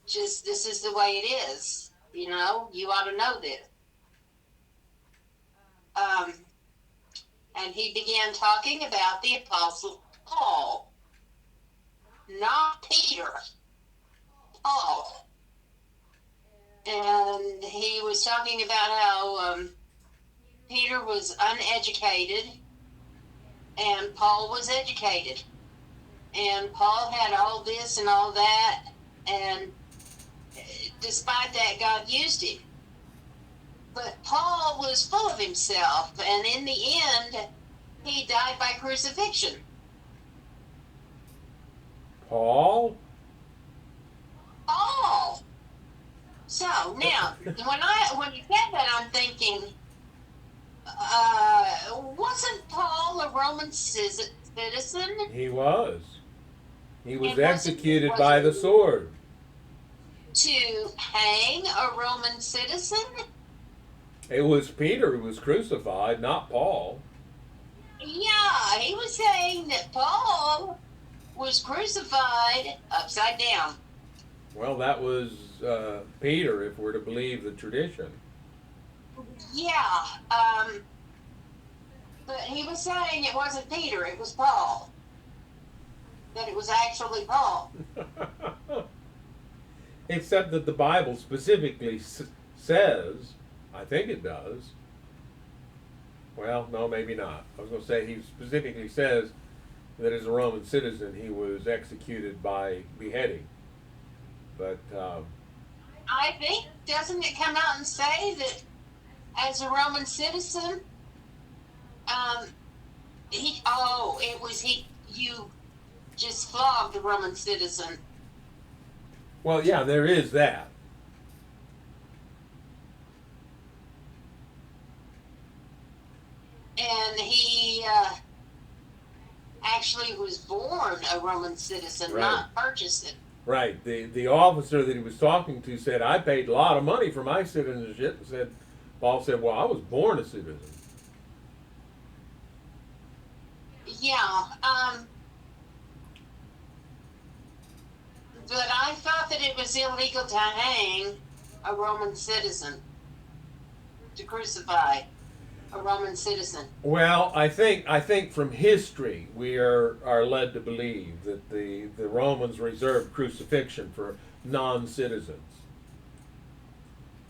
Just, this is the way it is. You ought to know this. And he began talking about the Apostle Paul, not Peter, Paul. And he was talking about how Peter was uneducated and Paul was educated. And Paul had all this and all that, and despite that, God used him. But Paul was full of himself, and in the end, he died by crucifixion. Paul? Paul. So now, when you said that, I'm thinking, wasn't Paul a Roman citizen? He was. He was And executed was by the sword. To hang a Roman citizen? It was Peter who was crucified, not Paul. Yeah, he was saying that Paul was crucified upside down. Well, that was Peter, if we're to believe the tradition. Yeah, but he was saying it wasn't Peter, it was Paul. That it was actually Paul. Except that the Bible specifically says, I think it does. Well, no, maybe not. I was going to say he specifically says that as a Roman citizen he was executed by beheading. But I think, doesn't it come out and say that as a Roman citizen, you just flogged a Roman citizen. well, yeah, there is that. And he actually was born a Roman citizen, Right. not purchased it. Right. The officer that he was talking to said, I paid a lot of money for my citizenship. Paul said, well, I was born a citizen. Yeah, but I thought that it was illegal to hang a Roman citizen, to crucify a Roman citizen. Well, I think from history we are led to believe that the Romans reserved crucifixion for non-citizens.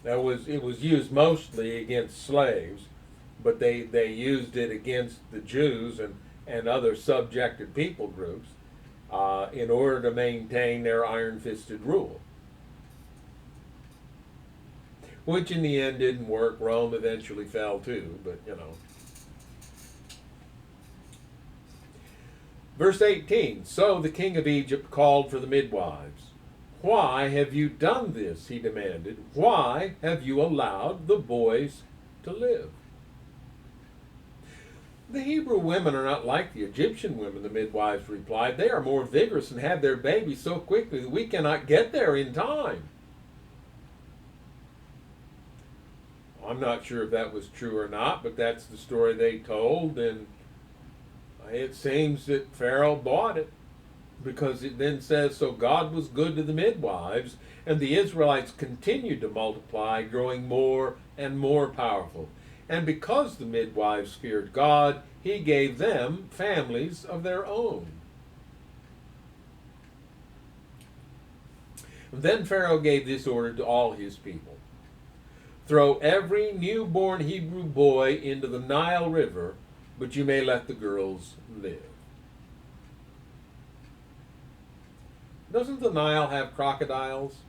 It was used mostly against slaves, but they used it against the Jews and other subjected people groups in order to maintain their iron-fisted rule, which in the end didn't work. Rome eventually fell too, but Verse 18, so the king of Egypt called for the midwives. Why have you done this? He demanded. Why have you allowed the boys to live? The Hebrew women are not like the Egyptian women, the midwives replied. They are more vigorous and have their babies so quickly that we cannot get there in time. I'm not sure if that was true or not, but that's the story they told, and it seems that Pharaoh bought it because it then says, so God was good to the midwives, and the Israelites continued to multiply, growing more and more powerful. And because the midwives feared God, he gave them families of their own. And then Pharaoh gave this order to all his people: throw every newborn Hebrew boy into the Nile River, but you may let the girls live. Doesn't the Nile have crocodiles?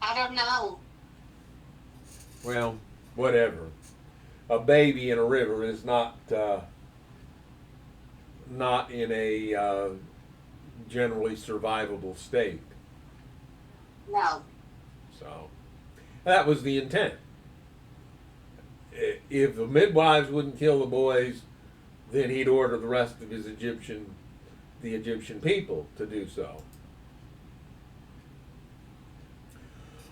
I don't know. Well, whatever. A baby in a river is not in a generally survivable state. No. So that was the intent. If the midwives wouldn't kill the boys, then he'd order the rest of the Egyptian people to do so.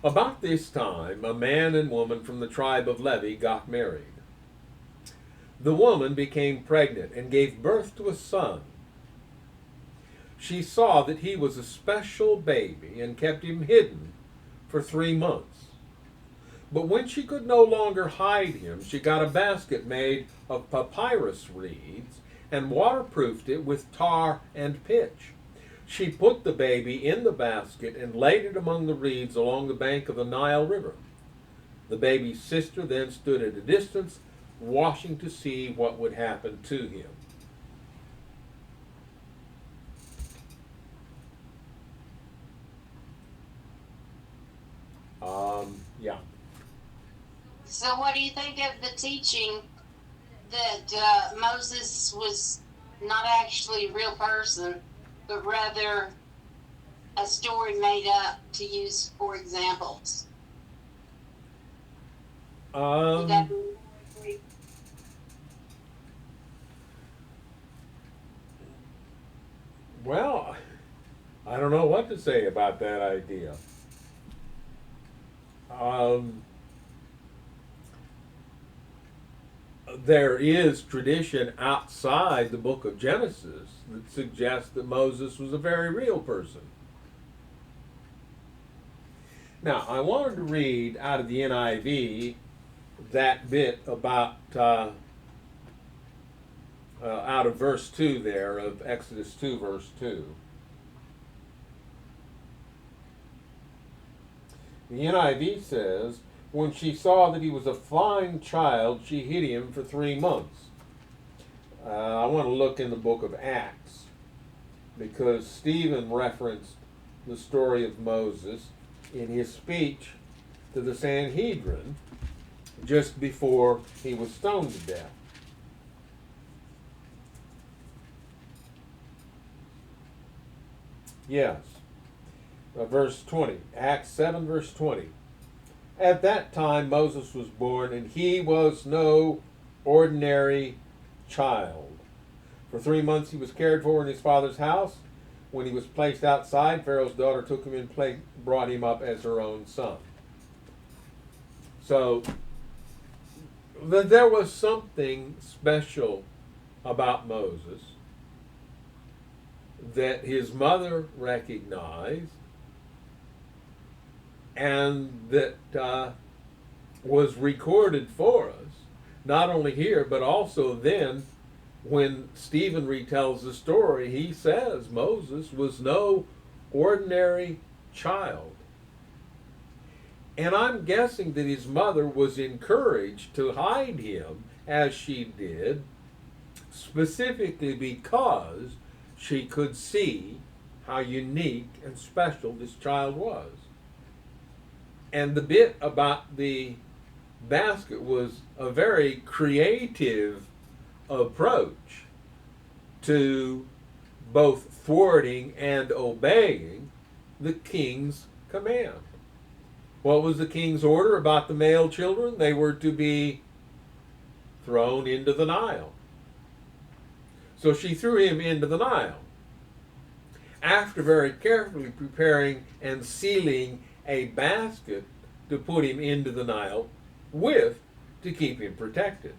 About this time, a man and woman from the tribe of Levi got married. The woman became pregnant and gave birth to a son. She saw that he was a special baby and kept him hidden for 3 months. But when she could no longer hide him, she got a basket made of papyrus reeds and waterproofed it with tar and pitch. She put the baby in the basket and laid it among the reeds along the bank of the Nile River. The baby's sister then stood at a distance, watching to see what would happen to him. Yeah. So, what do you think of the teaching that Moses was not actually a real person, but rather a story made up to use for examples? Would that be Well, I don't know what to say about that idea. There is tradition outside the book of Genesis that suggests that Moses was a very real person. Now, I wanted to read out of the NIV that bit about out of verse 2 there of Exodus 2, verse 2. The NIV says, when she saw that he was a fine child, she hid him for 3 months. I want to look in the book of Acts because Stephen referenced the story of Moses in his speech to the Sanhedrin just before he was stoned to death. Yes. Verse 20. Acts 7, verse 20. At that time Moses was born, and he was no ordinary child. For 3 months he was cared for in his father's house. When he was placed outside, Pharaoh's daughter took him and brought him up as her own son. So there was something special about Moses that his mother recognized and that was recorded for us, not only here, but also then when Stephen retells the story, he says Moses was no ordinary child. And I'm guessing that his mother was encouraged to hide him as she did, specifically because she could see how unique and special this child was. And the bit about the basket was a very creative approach to both thwarting and obeying the king's command. What was the king's order about the male children? They were to be thrown into the Nile. So she threw him into the Nile. After very carefully preparing and sealing a basket to put him into the Nile with to keep him protected.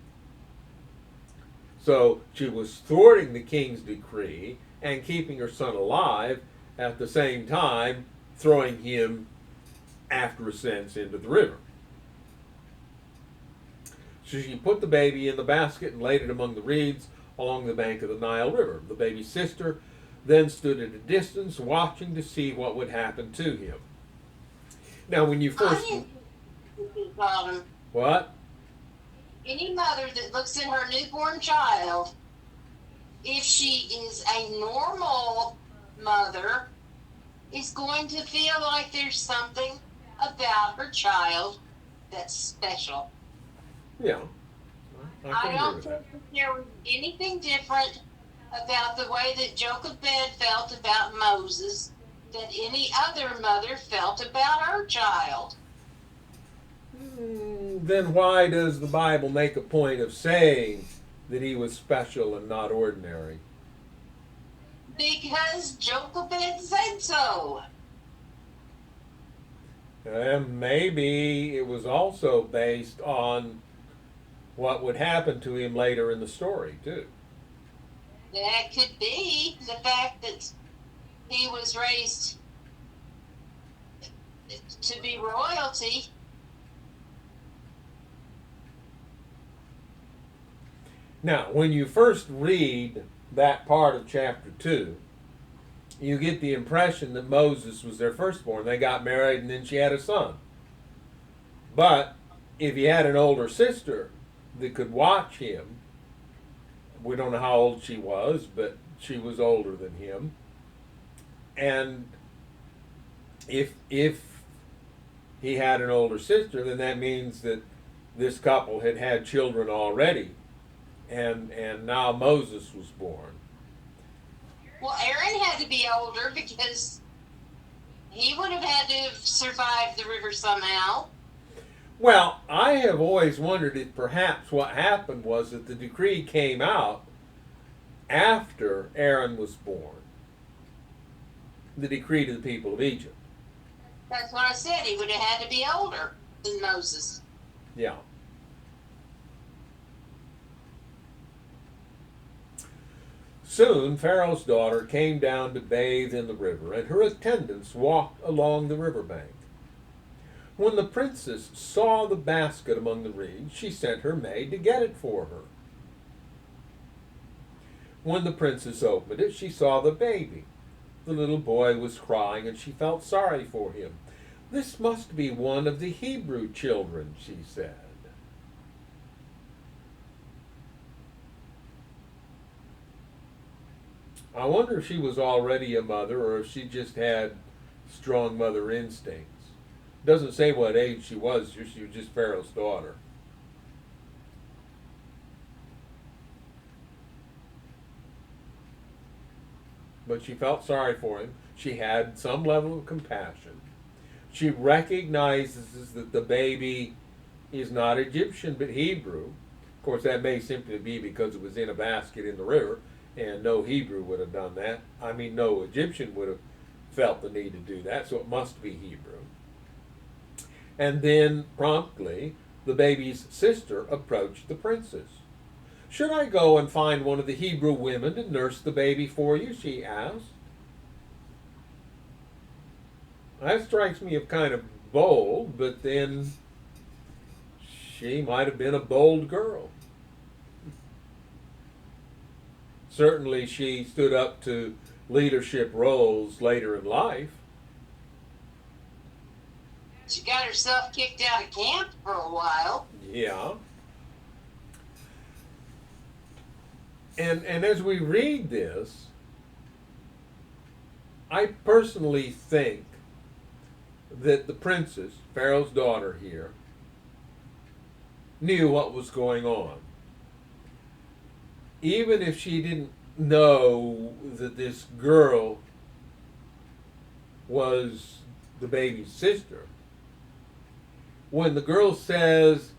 So she was thwarting the king's decree and keeping her son alive at the same time throwing him, after a sense, into the river. So she put the baby in the basket and laid it among the reeds along the bank of the Nile River. The baby's sister then stood at a distance watching to see what would happen to him. Now, when you first. What? Any mother that looks at her newborn child, if she is a normal mother, is going to feel like there's something about her child that's special. Yeah. I don't think there was anything different about the way that Jochebed felt about Moses that any other mother felt about her child. Then why does the Bible make a point of saying that he was special and not ordinary? Because Jochebed said so. And maybe it was also based on what would happen to him later in the story, too. That could be the fact that he was raised to be royalty. Now, when you first read that part of chapter 2, you get the impression that Moses was their firstborn. They got married and then she had a son. But if he had an older sister that could watch him, we don't know how old she was, but she was older than him. And if he had an older sister, then that means that this couple had had children already. And now Moses was born. Well, Aaron had to be older because he would have had to have survived the river somehow. Well, I have always wondered if perhaps what happened was that the decree came out after Aaron was born. The decree to the people of Egypt. That's what I said. He would have had to be older than Moses. Yeah. Soon Pharaoh's daughter came down to bathe in the river, and her attendants walked along the river bank. When the princess saw the basket among the reeds, she sent her maid to get it for her. When the princess opened it, she saw the baby. The little boy was crying, and she felt sorry for him. "This must be one of the Hebrew children," she said. I wonder if she was already a mother or if she just had strong mother instincts. It doesn't say what age she was just Pharaoh's daughter. But she felt sorry for him. She had some level of compassion. She recognizes that the baby is not Egyptian but Hebrew. Of course, that may simply be because it was in a basket in the river, and no Hebrew would have done that. I mean, no Egyptian would have felt the need to do that, so it must be Hebrew. And then, promptly, the baby's sister approached the princess. "Should I go and find one of the Hebrew women to nurse the baby for you?" she asked. That strikes me as kind of bold, but then she might have been a bold girl. Certainly she stood up to leadership roles later in life. She got herself kicked out of camp for a while. Yeah. And as we read this, I personally think that the princess, Pharaoh's daughter here, knew what was going on. Even if she didn't know that this girl was the baby's sister, when the girl says,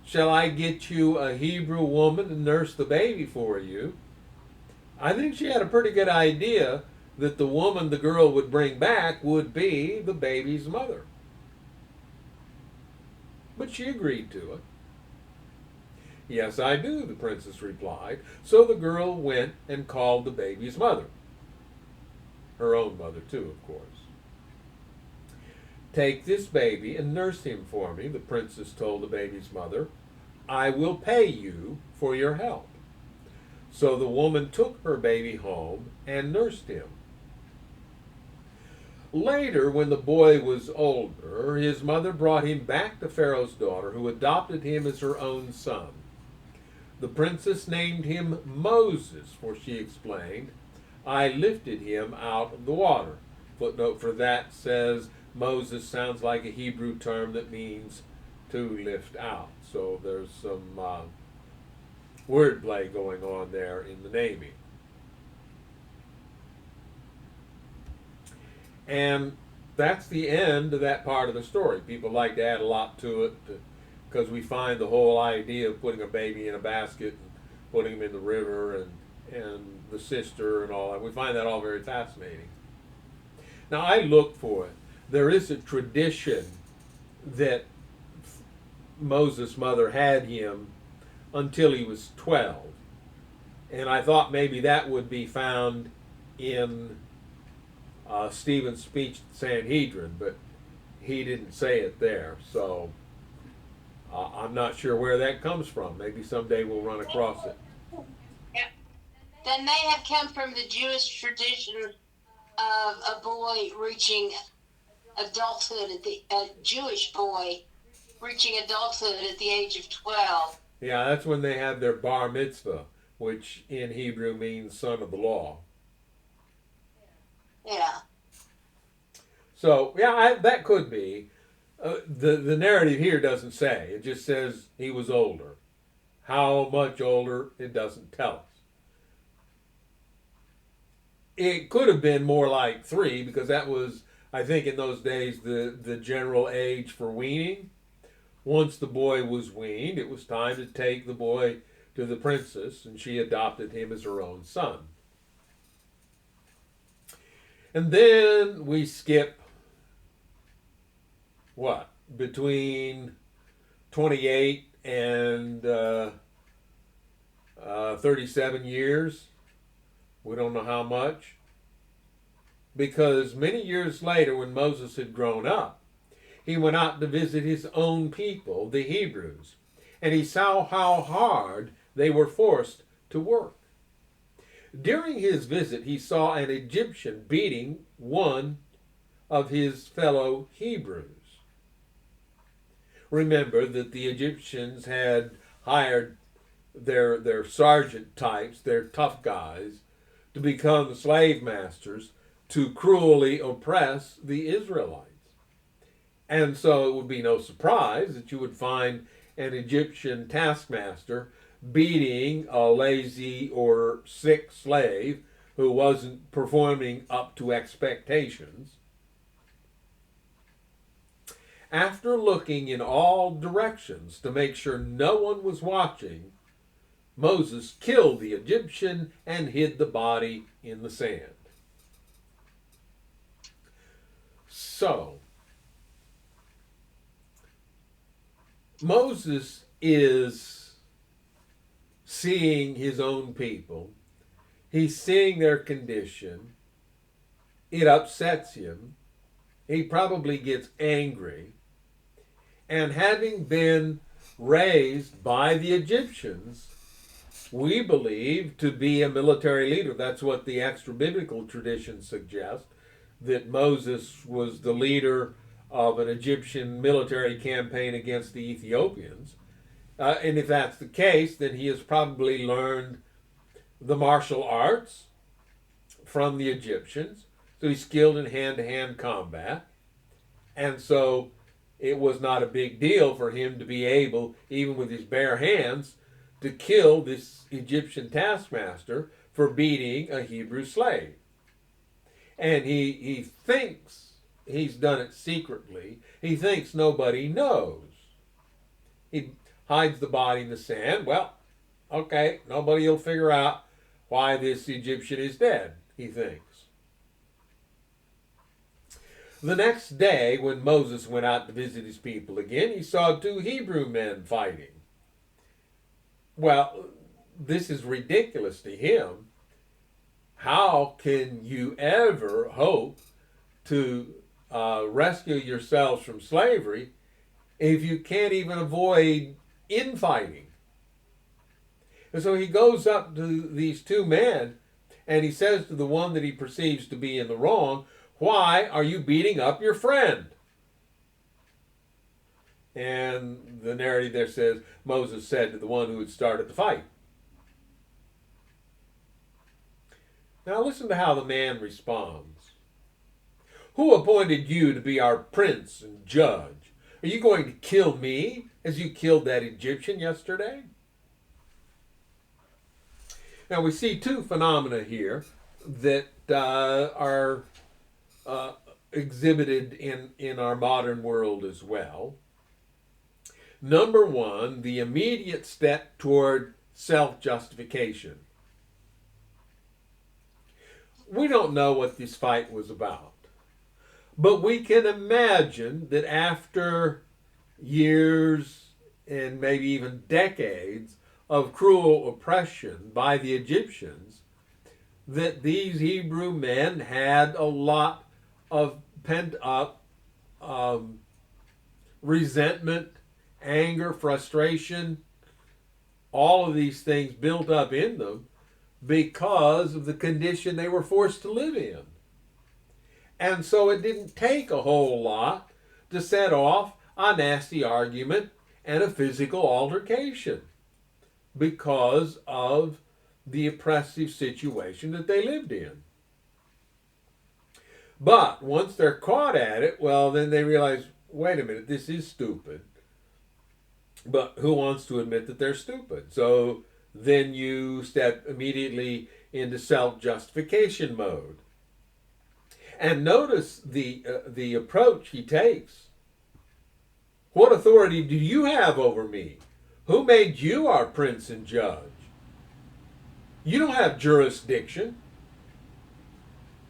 "Shall I get you a Hebrew woman to nurse the baby for you?" I think she had a pretty good idea that the woman the girl would bring back would be the baby's mother. But she agreed to it. "Yes, I do," the princess replied. So the girl went and called the baby's mother. Her own mother, too, of course. "Take this baby and nurse him for me," the princess told the baby's mother. "I will pay you for your help." So the woman took her baby home and nursed him. Later, when the boy was older, his mother brought him back to Pharaoh's daughter, who adopted him as her own son. The princess named him Moses, for she explained, "I lifted him out of the water." Footnote for that says Moses sounds like a Hebrew term that means to lift out. So there's some wordplay going on there in the naming. And that's the end of that part of the story. People like to add a lot to it because we find the whole idea of putting a baby in a basket and putting him in the river and the sister and all that. We find that all very fascinating. Now, I looked for it. There is a tradition that Moses' mother had him until he was 12. And I thought maybe that would be found in Stephen's speech at Sanhedrin, but he didn't say it there. So I'm not sure where that comes from. Maybe someday we'll run across it. Yeah. That may have come from the Jewish tradition of a boy reaching adulthood a Jewish boy reaching adulthood at the age of 12. Yeah, that's when they had their bar mitzvah, which in Hebrew means son of the law. Yeah. So yeah, that could be. The narrative here doesn't say. It just says he was older. How much older? It doesn't tell us. It could have been more like 3 because that was, I think, in those days the general age for weaning. Once the boy was weaned, it was time to take the boy to the princess, and she adopted him as her own son. And then we skip, what, between 28 and 37 years. We don't know how much. Because many years later, when Moses had grown up, he went out to visit his own people, the Hebrews, and he saw how hard they were forced to work. During his visit, he saw an Egyptian beating one of his fellow Hebrews. Remember that the Egyptians had hired their sergeant types, their tough guys, to become slave masters to cruelly oppress the Israelites. And so it would be no surprise that you would find an Egyptian taskmaster beating a lazy or sick slave who wasn't performing up to expectations. After looking in all directions to make sure no one was watching, Moses killed the Egyptian and hid the body in the sand. So, Moses is seeing his own people. He's seeing their condition. It upsets him. He probably gets angry. And having been raised by the Egyptians, we believe, to be a military leader. That's what the extra biblical traditions suggest, that Moses was the leader of an Egyptian military campaign against the Ethiopians. And if that's the case, then he has probably learned the martial arts from the Egyptians. So he's skilled in hand-to-hand combat. And so it was not a big deal for him to be able, even with his bare hands, to kill this Egyptian taskmaster for beating a Hebrew slave. And he thinks he's done it secretly. He thinks nobody knows. He hides the body in the sand. Well, okay, nobody will figure out why this Egyptian is dead, he thinks. The next day, when Moses went out to visit his people again, he saw two Hebrew men fighting. Well, this is ridiculous to him. How can you ever hope to rescue yourselves from slavery if you can't even avoid infighting? And so he goes up to these two men and he says to the one that he perceives to be in the wrong, "Why are you beating up your friend?" And the narrative there says, Moses said to the one who had started the fight. Now listen to how the man responds. "Who appointed you to be our prince and judge? Are you going to kill me as you killed that Egyptian yesterday?" Now we see two phenomena here that are exhibited in our modern world as well. Number one, the immediate step toward self-justification. We don't know what this fight was about, but we can imagine that after years and maybe even decades of cruel oppression by the Egyptians, that these Hebrew men had a lot of pent up resentment, anger, frustration, all of these things built up in them because of the condition they were forced to live in. And so it didn't take a whole lot to set off a nasty argument and a physical altercation because of the oppressive situation that they lived in. But once they're caught at it, well, then they realize, wait a minute, this is stupid. But who wants to admit that they're stupid? So then you step immediately into self-justification mode. And notice the approach he takes. What authority do you have over me? Who made you our prince and judge? You don't have jurisdiction.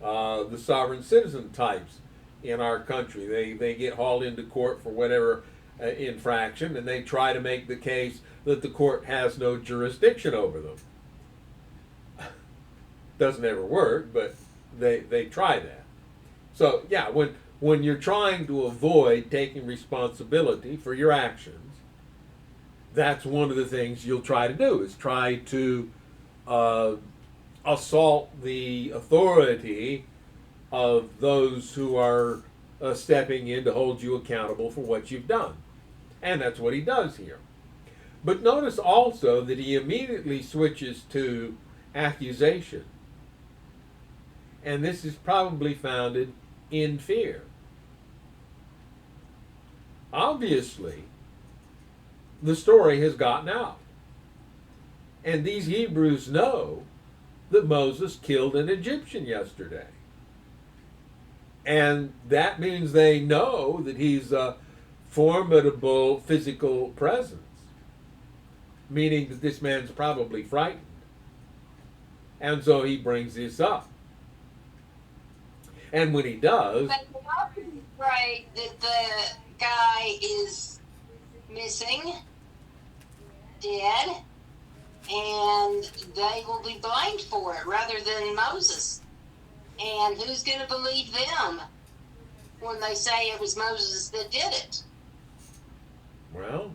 The sovereign citizen types in our country, they get hauled into court for whatever infraction, and they try to make the case that the court has no jurisdiction over them. Doesn't ever work, but they try that. So yeah, when you're trying to avoid taking responsibility for your actions, that's one of the things you'll try to do, is try to assault the authority of those who are stepping in to hold you accountable for what you've done. And that's what he does here. But notice also that he immediately switches to accusation. And this is probably founded in fear. Obviously, the story has gotten out. And these Hebrews know that Moses killed an Egyptian yesterday. And that means they know that he's a formidable physical presence, meaning that this man's probably frightened. And so he brings this up. And when he does, But they're not afraid that the guy is missing, dead, and they will be blamed for it rather than Moses. And who's going to believe them when they say it was Moses that did it? well,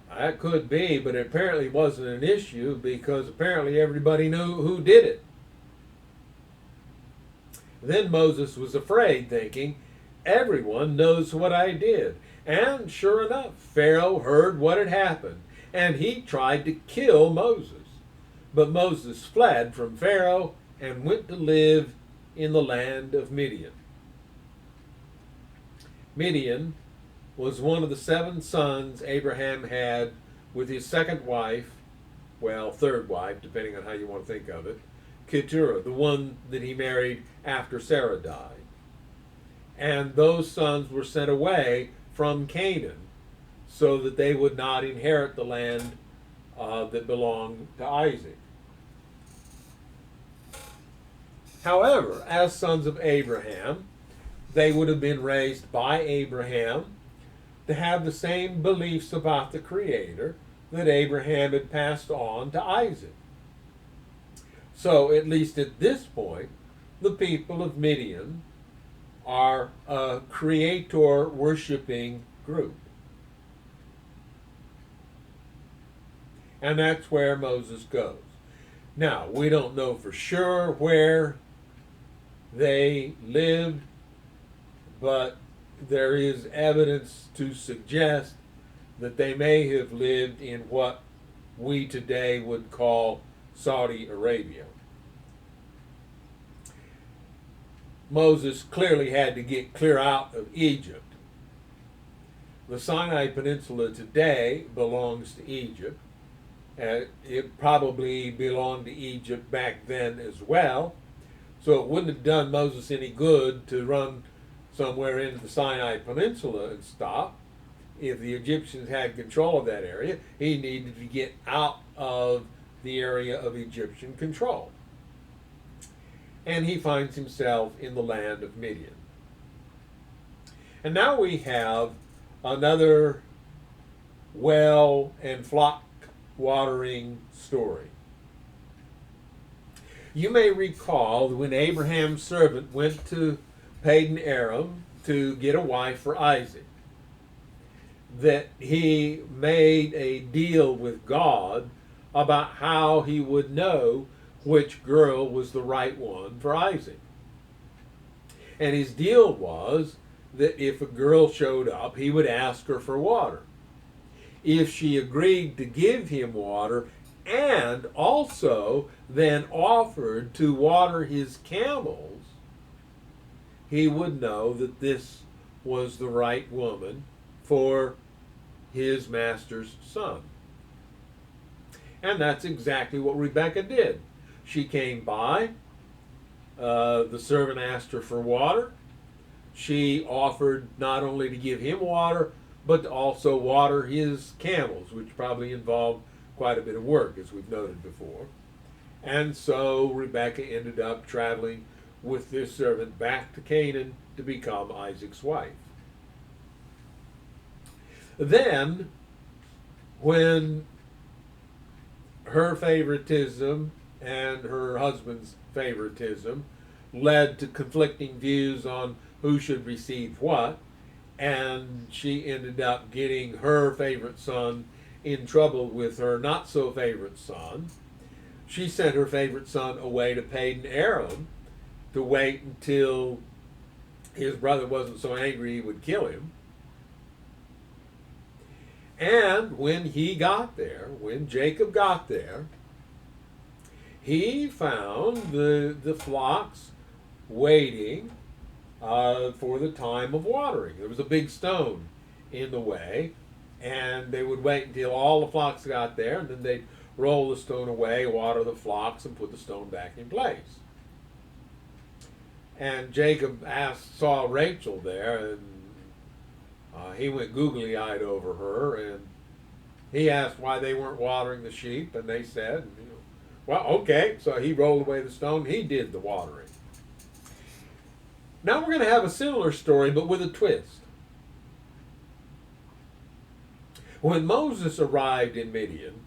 that could be, but it apparently wasn't an issue because apparently everybody knew who did it. Then Moses was afraid, thinking, everyone knows what I did. And sure enough, Pharaoh heard what had happened, and he tried to kill Moses. But Moses fled from Pharaoh and went to live in the land of Midian. Midian was one of the 7 sons Abraham had with his second wife, well, third wife, depending on how you want to think of it, Keturah, the one that he married after Sarah died. And those sons were sent away from Canaan so that they would not inherit the land that belonged to Isaac. However, as sons of Abraham, they would have been raised by Abraham to have the same beliefs about the Creator that Abraham had passed on to Isaac. So, at least at this point, the people of Midian are a Creator worshiping group. And that's where Moses goes. Now, we don't know for sure where they lived, but there is evidence to suggest that they may have lived in what we today would call Saudi Arabia. Moses clearly had to get clear out of Egypt. The Sinai Peninsula today belongs to Egypt. It probably belonged to Egypt back then as well. So it wouldn't have done Moses any good to run somewhere into the Sinai Peninsula and stop. If the Egyptians had control of that area, he needed to get out of the area of Egyptian control. And he finds himself in the land of Midian. And now we have another well and flock watering story. You may recall when Abraham's servant went to Padan Aram to get a wife for Isaac, that he made a deal with God about how he would know which girl was the right one for Isaac. And his deal was that if a girl showed up, he would ask her for water. If she agreed to give him water and also then offered to water his camels, he would know that this was the right woman for his master's son. And that's exactly what Rebekah did. She came by, the servant asked her for water. She offered not only to give him water, but to also water his camels, which probably involved quite a bit of work, as we've noted before. And so Rebekah ended up traveling with this servant back to Canaan to become Isaac's wife. Then, when her favoritism and her husband's favoritism led to conflicting views on who should receive what, and she ended up getting her favorite son in trouble with her not so favorite son, she sent her favorite son away to Padan Aram to wait until his brother wasn't so angry he would kill him. And when he got there, when Jacob got there, he found the flocks waiting for the time of watering. There was a big stone in the way, and they would wait until all the flocks got there, and then they'd roll the stone away, water the flocks, and put the stone back in place. And Jacob saw Rachel there, and he went googly-eyed over her, and he asked why they weren't watering the sheep, and they said, well, okay. So he rolled away the stone. He did the watering. Now we're going to have a similar story, but with a twist. When Moses arrived in Midian,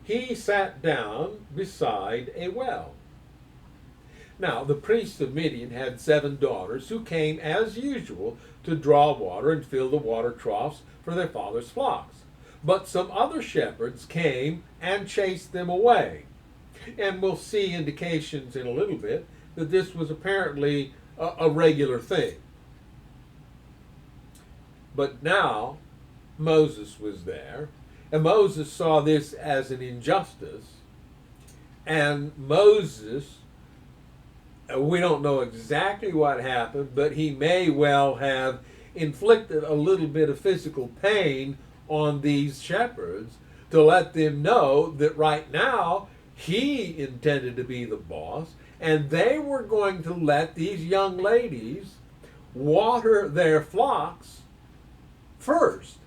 he sat down beside a well. Now, the priests of Midian had 7 daughters who came, as usual, to draw water and fill the water troughs for their father's flocks. But some other shepherds came and chased them away. And we'll see indications in a little bit that this was apparently a regular thing. But now, Moses was there, and Moses saw this as an injustice, and Moses, we don't know exactly what happened, but he may well have inflicted a little bit of physical pain on these shepherds to let them know that right now he intended to be the boss, and they were going to let these young ladies water their flocks first.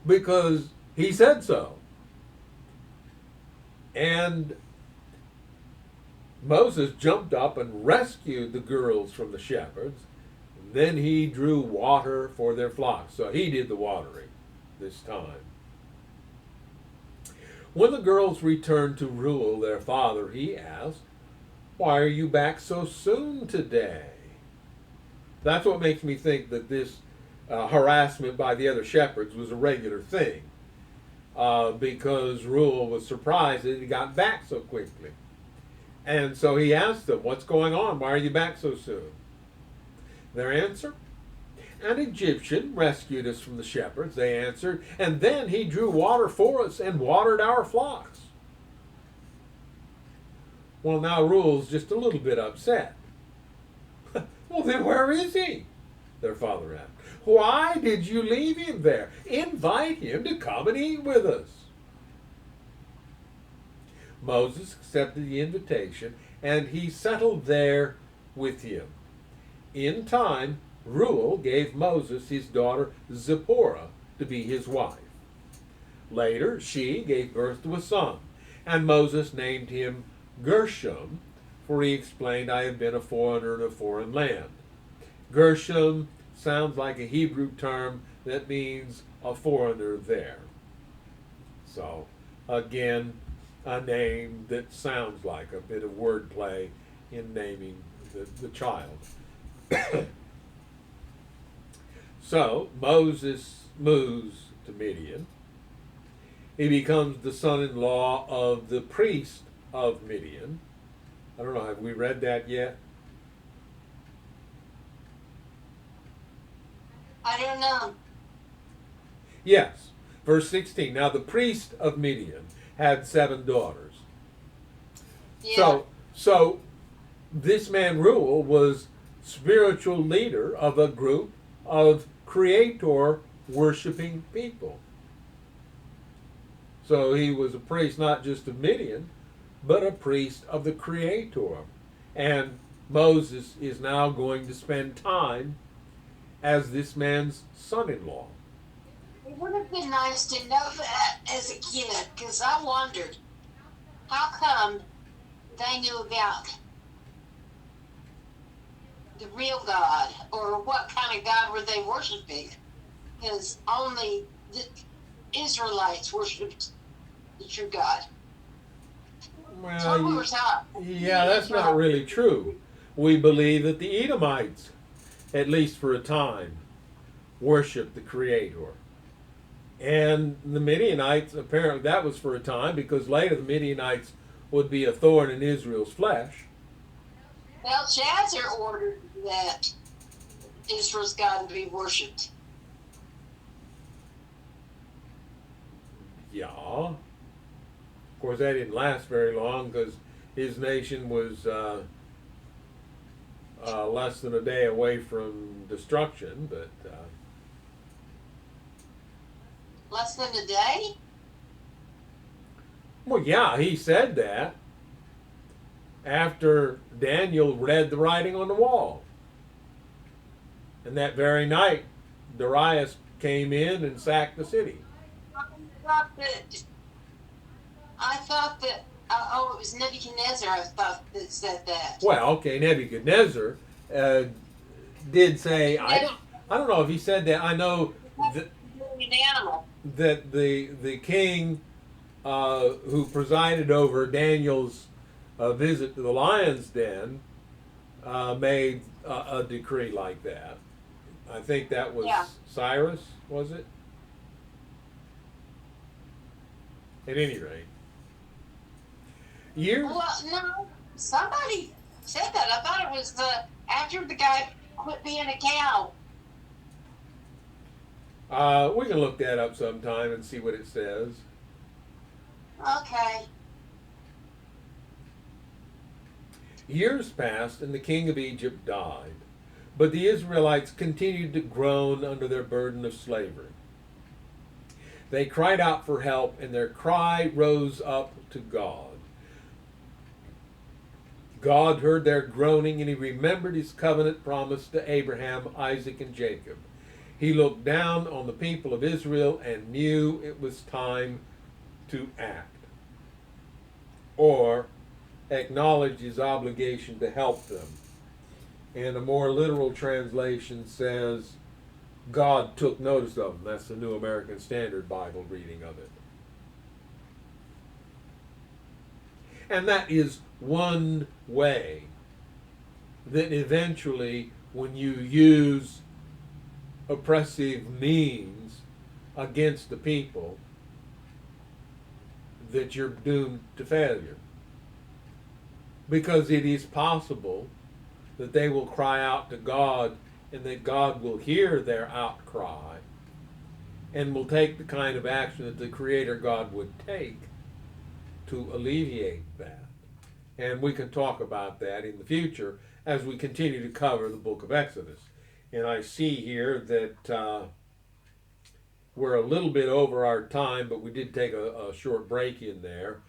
because he said so. And Moses jumped up and rescued the girls from the shepherds. Then he drew water for their flocks. So he did the watering this time. When the girls returned to Reuel, their father, he asked, "Why are you back so soon today?" That's what makes me think that this harassment by the other shepherds was a regular thing, because Reuel was surprised that he got back so quickly. And so he asked them, "What's going on? Why are you back so soon?" Their answer, "An Egyptian rescued us from the shepherds," they answered, "and then he drew water for us and watered our flocks." Well, now Reuel's just a little bit upset. "Well, then where is he?" their father asked. "Why did you leave him there? Invite him to come and eat with us." Moses accepted the invitation and he settled there with him. In time, Reuel gave Moses his daughter Zipporah to be his wife. Later, she gave birth to a son, and Moses named him Gershom, for he explained, "I have been a foreigner in a foreign land." Gershom sounds like a Hebrew term that means a foreigner there. So, again, a name that sounds like a bit of wordplay in naming the child. So, Moses moves to Midian. He becomes the son-in-law of the priest of Midian. I don't know, have we read that yet? I don't know. Yes. Verse 16. Now the priest of Midian had 7 daughters. Yeah. So this man Reuel was spiritual leader of a group of creator worshiping people. So he was a priest not just of Midian, but a priest of the creator. And Moses is now going to spend time as this man's son-in-law. It would have been nice to know that as a kid, because I wondered how come they knew about the real God, or what kind of God were they worshiping? Because only the Israelites worshipped the true God. That's what we were taught. Yeah, that's not really true. We believe that the Edomites, at least for a time, worshiped the Creator. And the Midianites, apparently that was for a time, because later the Midianites would be a thorn in Israel's flesh. Belshazzar ordered that Israel's God to be worshipped. Yeah. Of course, that didn't last very long because his nation was less than a day away from destruction. But Less than a day? well, yeah, he said that after Daniel read the writing on the wall. And that very night, Darius came in and sacked the city. I thought that, oh, it was Nebuchadnezzar, I thought that said that. Well, okay, Nebuchadnezzar did say, I don't know if he said that. I know that, that the king who presided over Daniel's visit to the lion's den made a decree like that. I think that was Cyrus, was it? At any rate. Years? Well, no, somebody said that. I thought it was after the guy quit being a cow. We can look that up sometime and see what it says. Okay. Years passed and the king of Egypt died, but the Israelites continued to groan under their burden of slavery. They cried out for help, and their cry rose up to God. God heard their groaning, and he remembered his covenant promise to Abraham, Isaac, and Jacob. He looked down on the people of Israel and knew it was time to act, or acknowledge his obligation to help them. And a more literal translation says, God took notice of them. That's the New American Standard Bible reading of it. And that is one way that eventually, when you use oppressive means against the people, that you're doomed to failure. Because it is possible that they will cry out to God and that God will hear their outcry and will take the kind of action that the Creator God would take to alleviate that. And we can talk about that in the future as we continue to cover the book of Exodus. And I see here that we're a little bit over our time, but we did take a short break in there.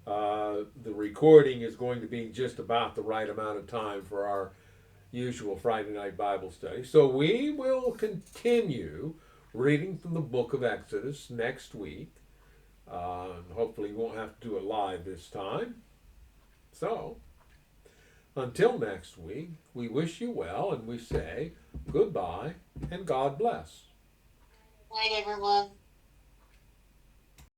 The recording is going to be just about the right amount of time for our usual Friday night Bible study. So we will continue reading from the book of Exodus next week. Hopefully, we won't have to do it live this time. So, until next week, we wish you well and we say goodbye and God bless. Night, everyone.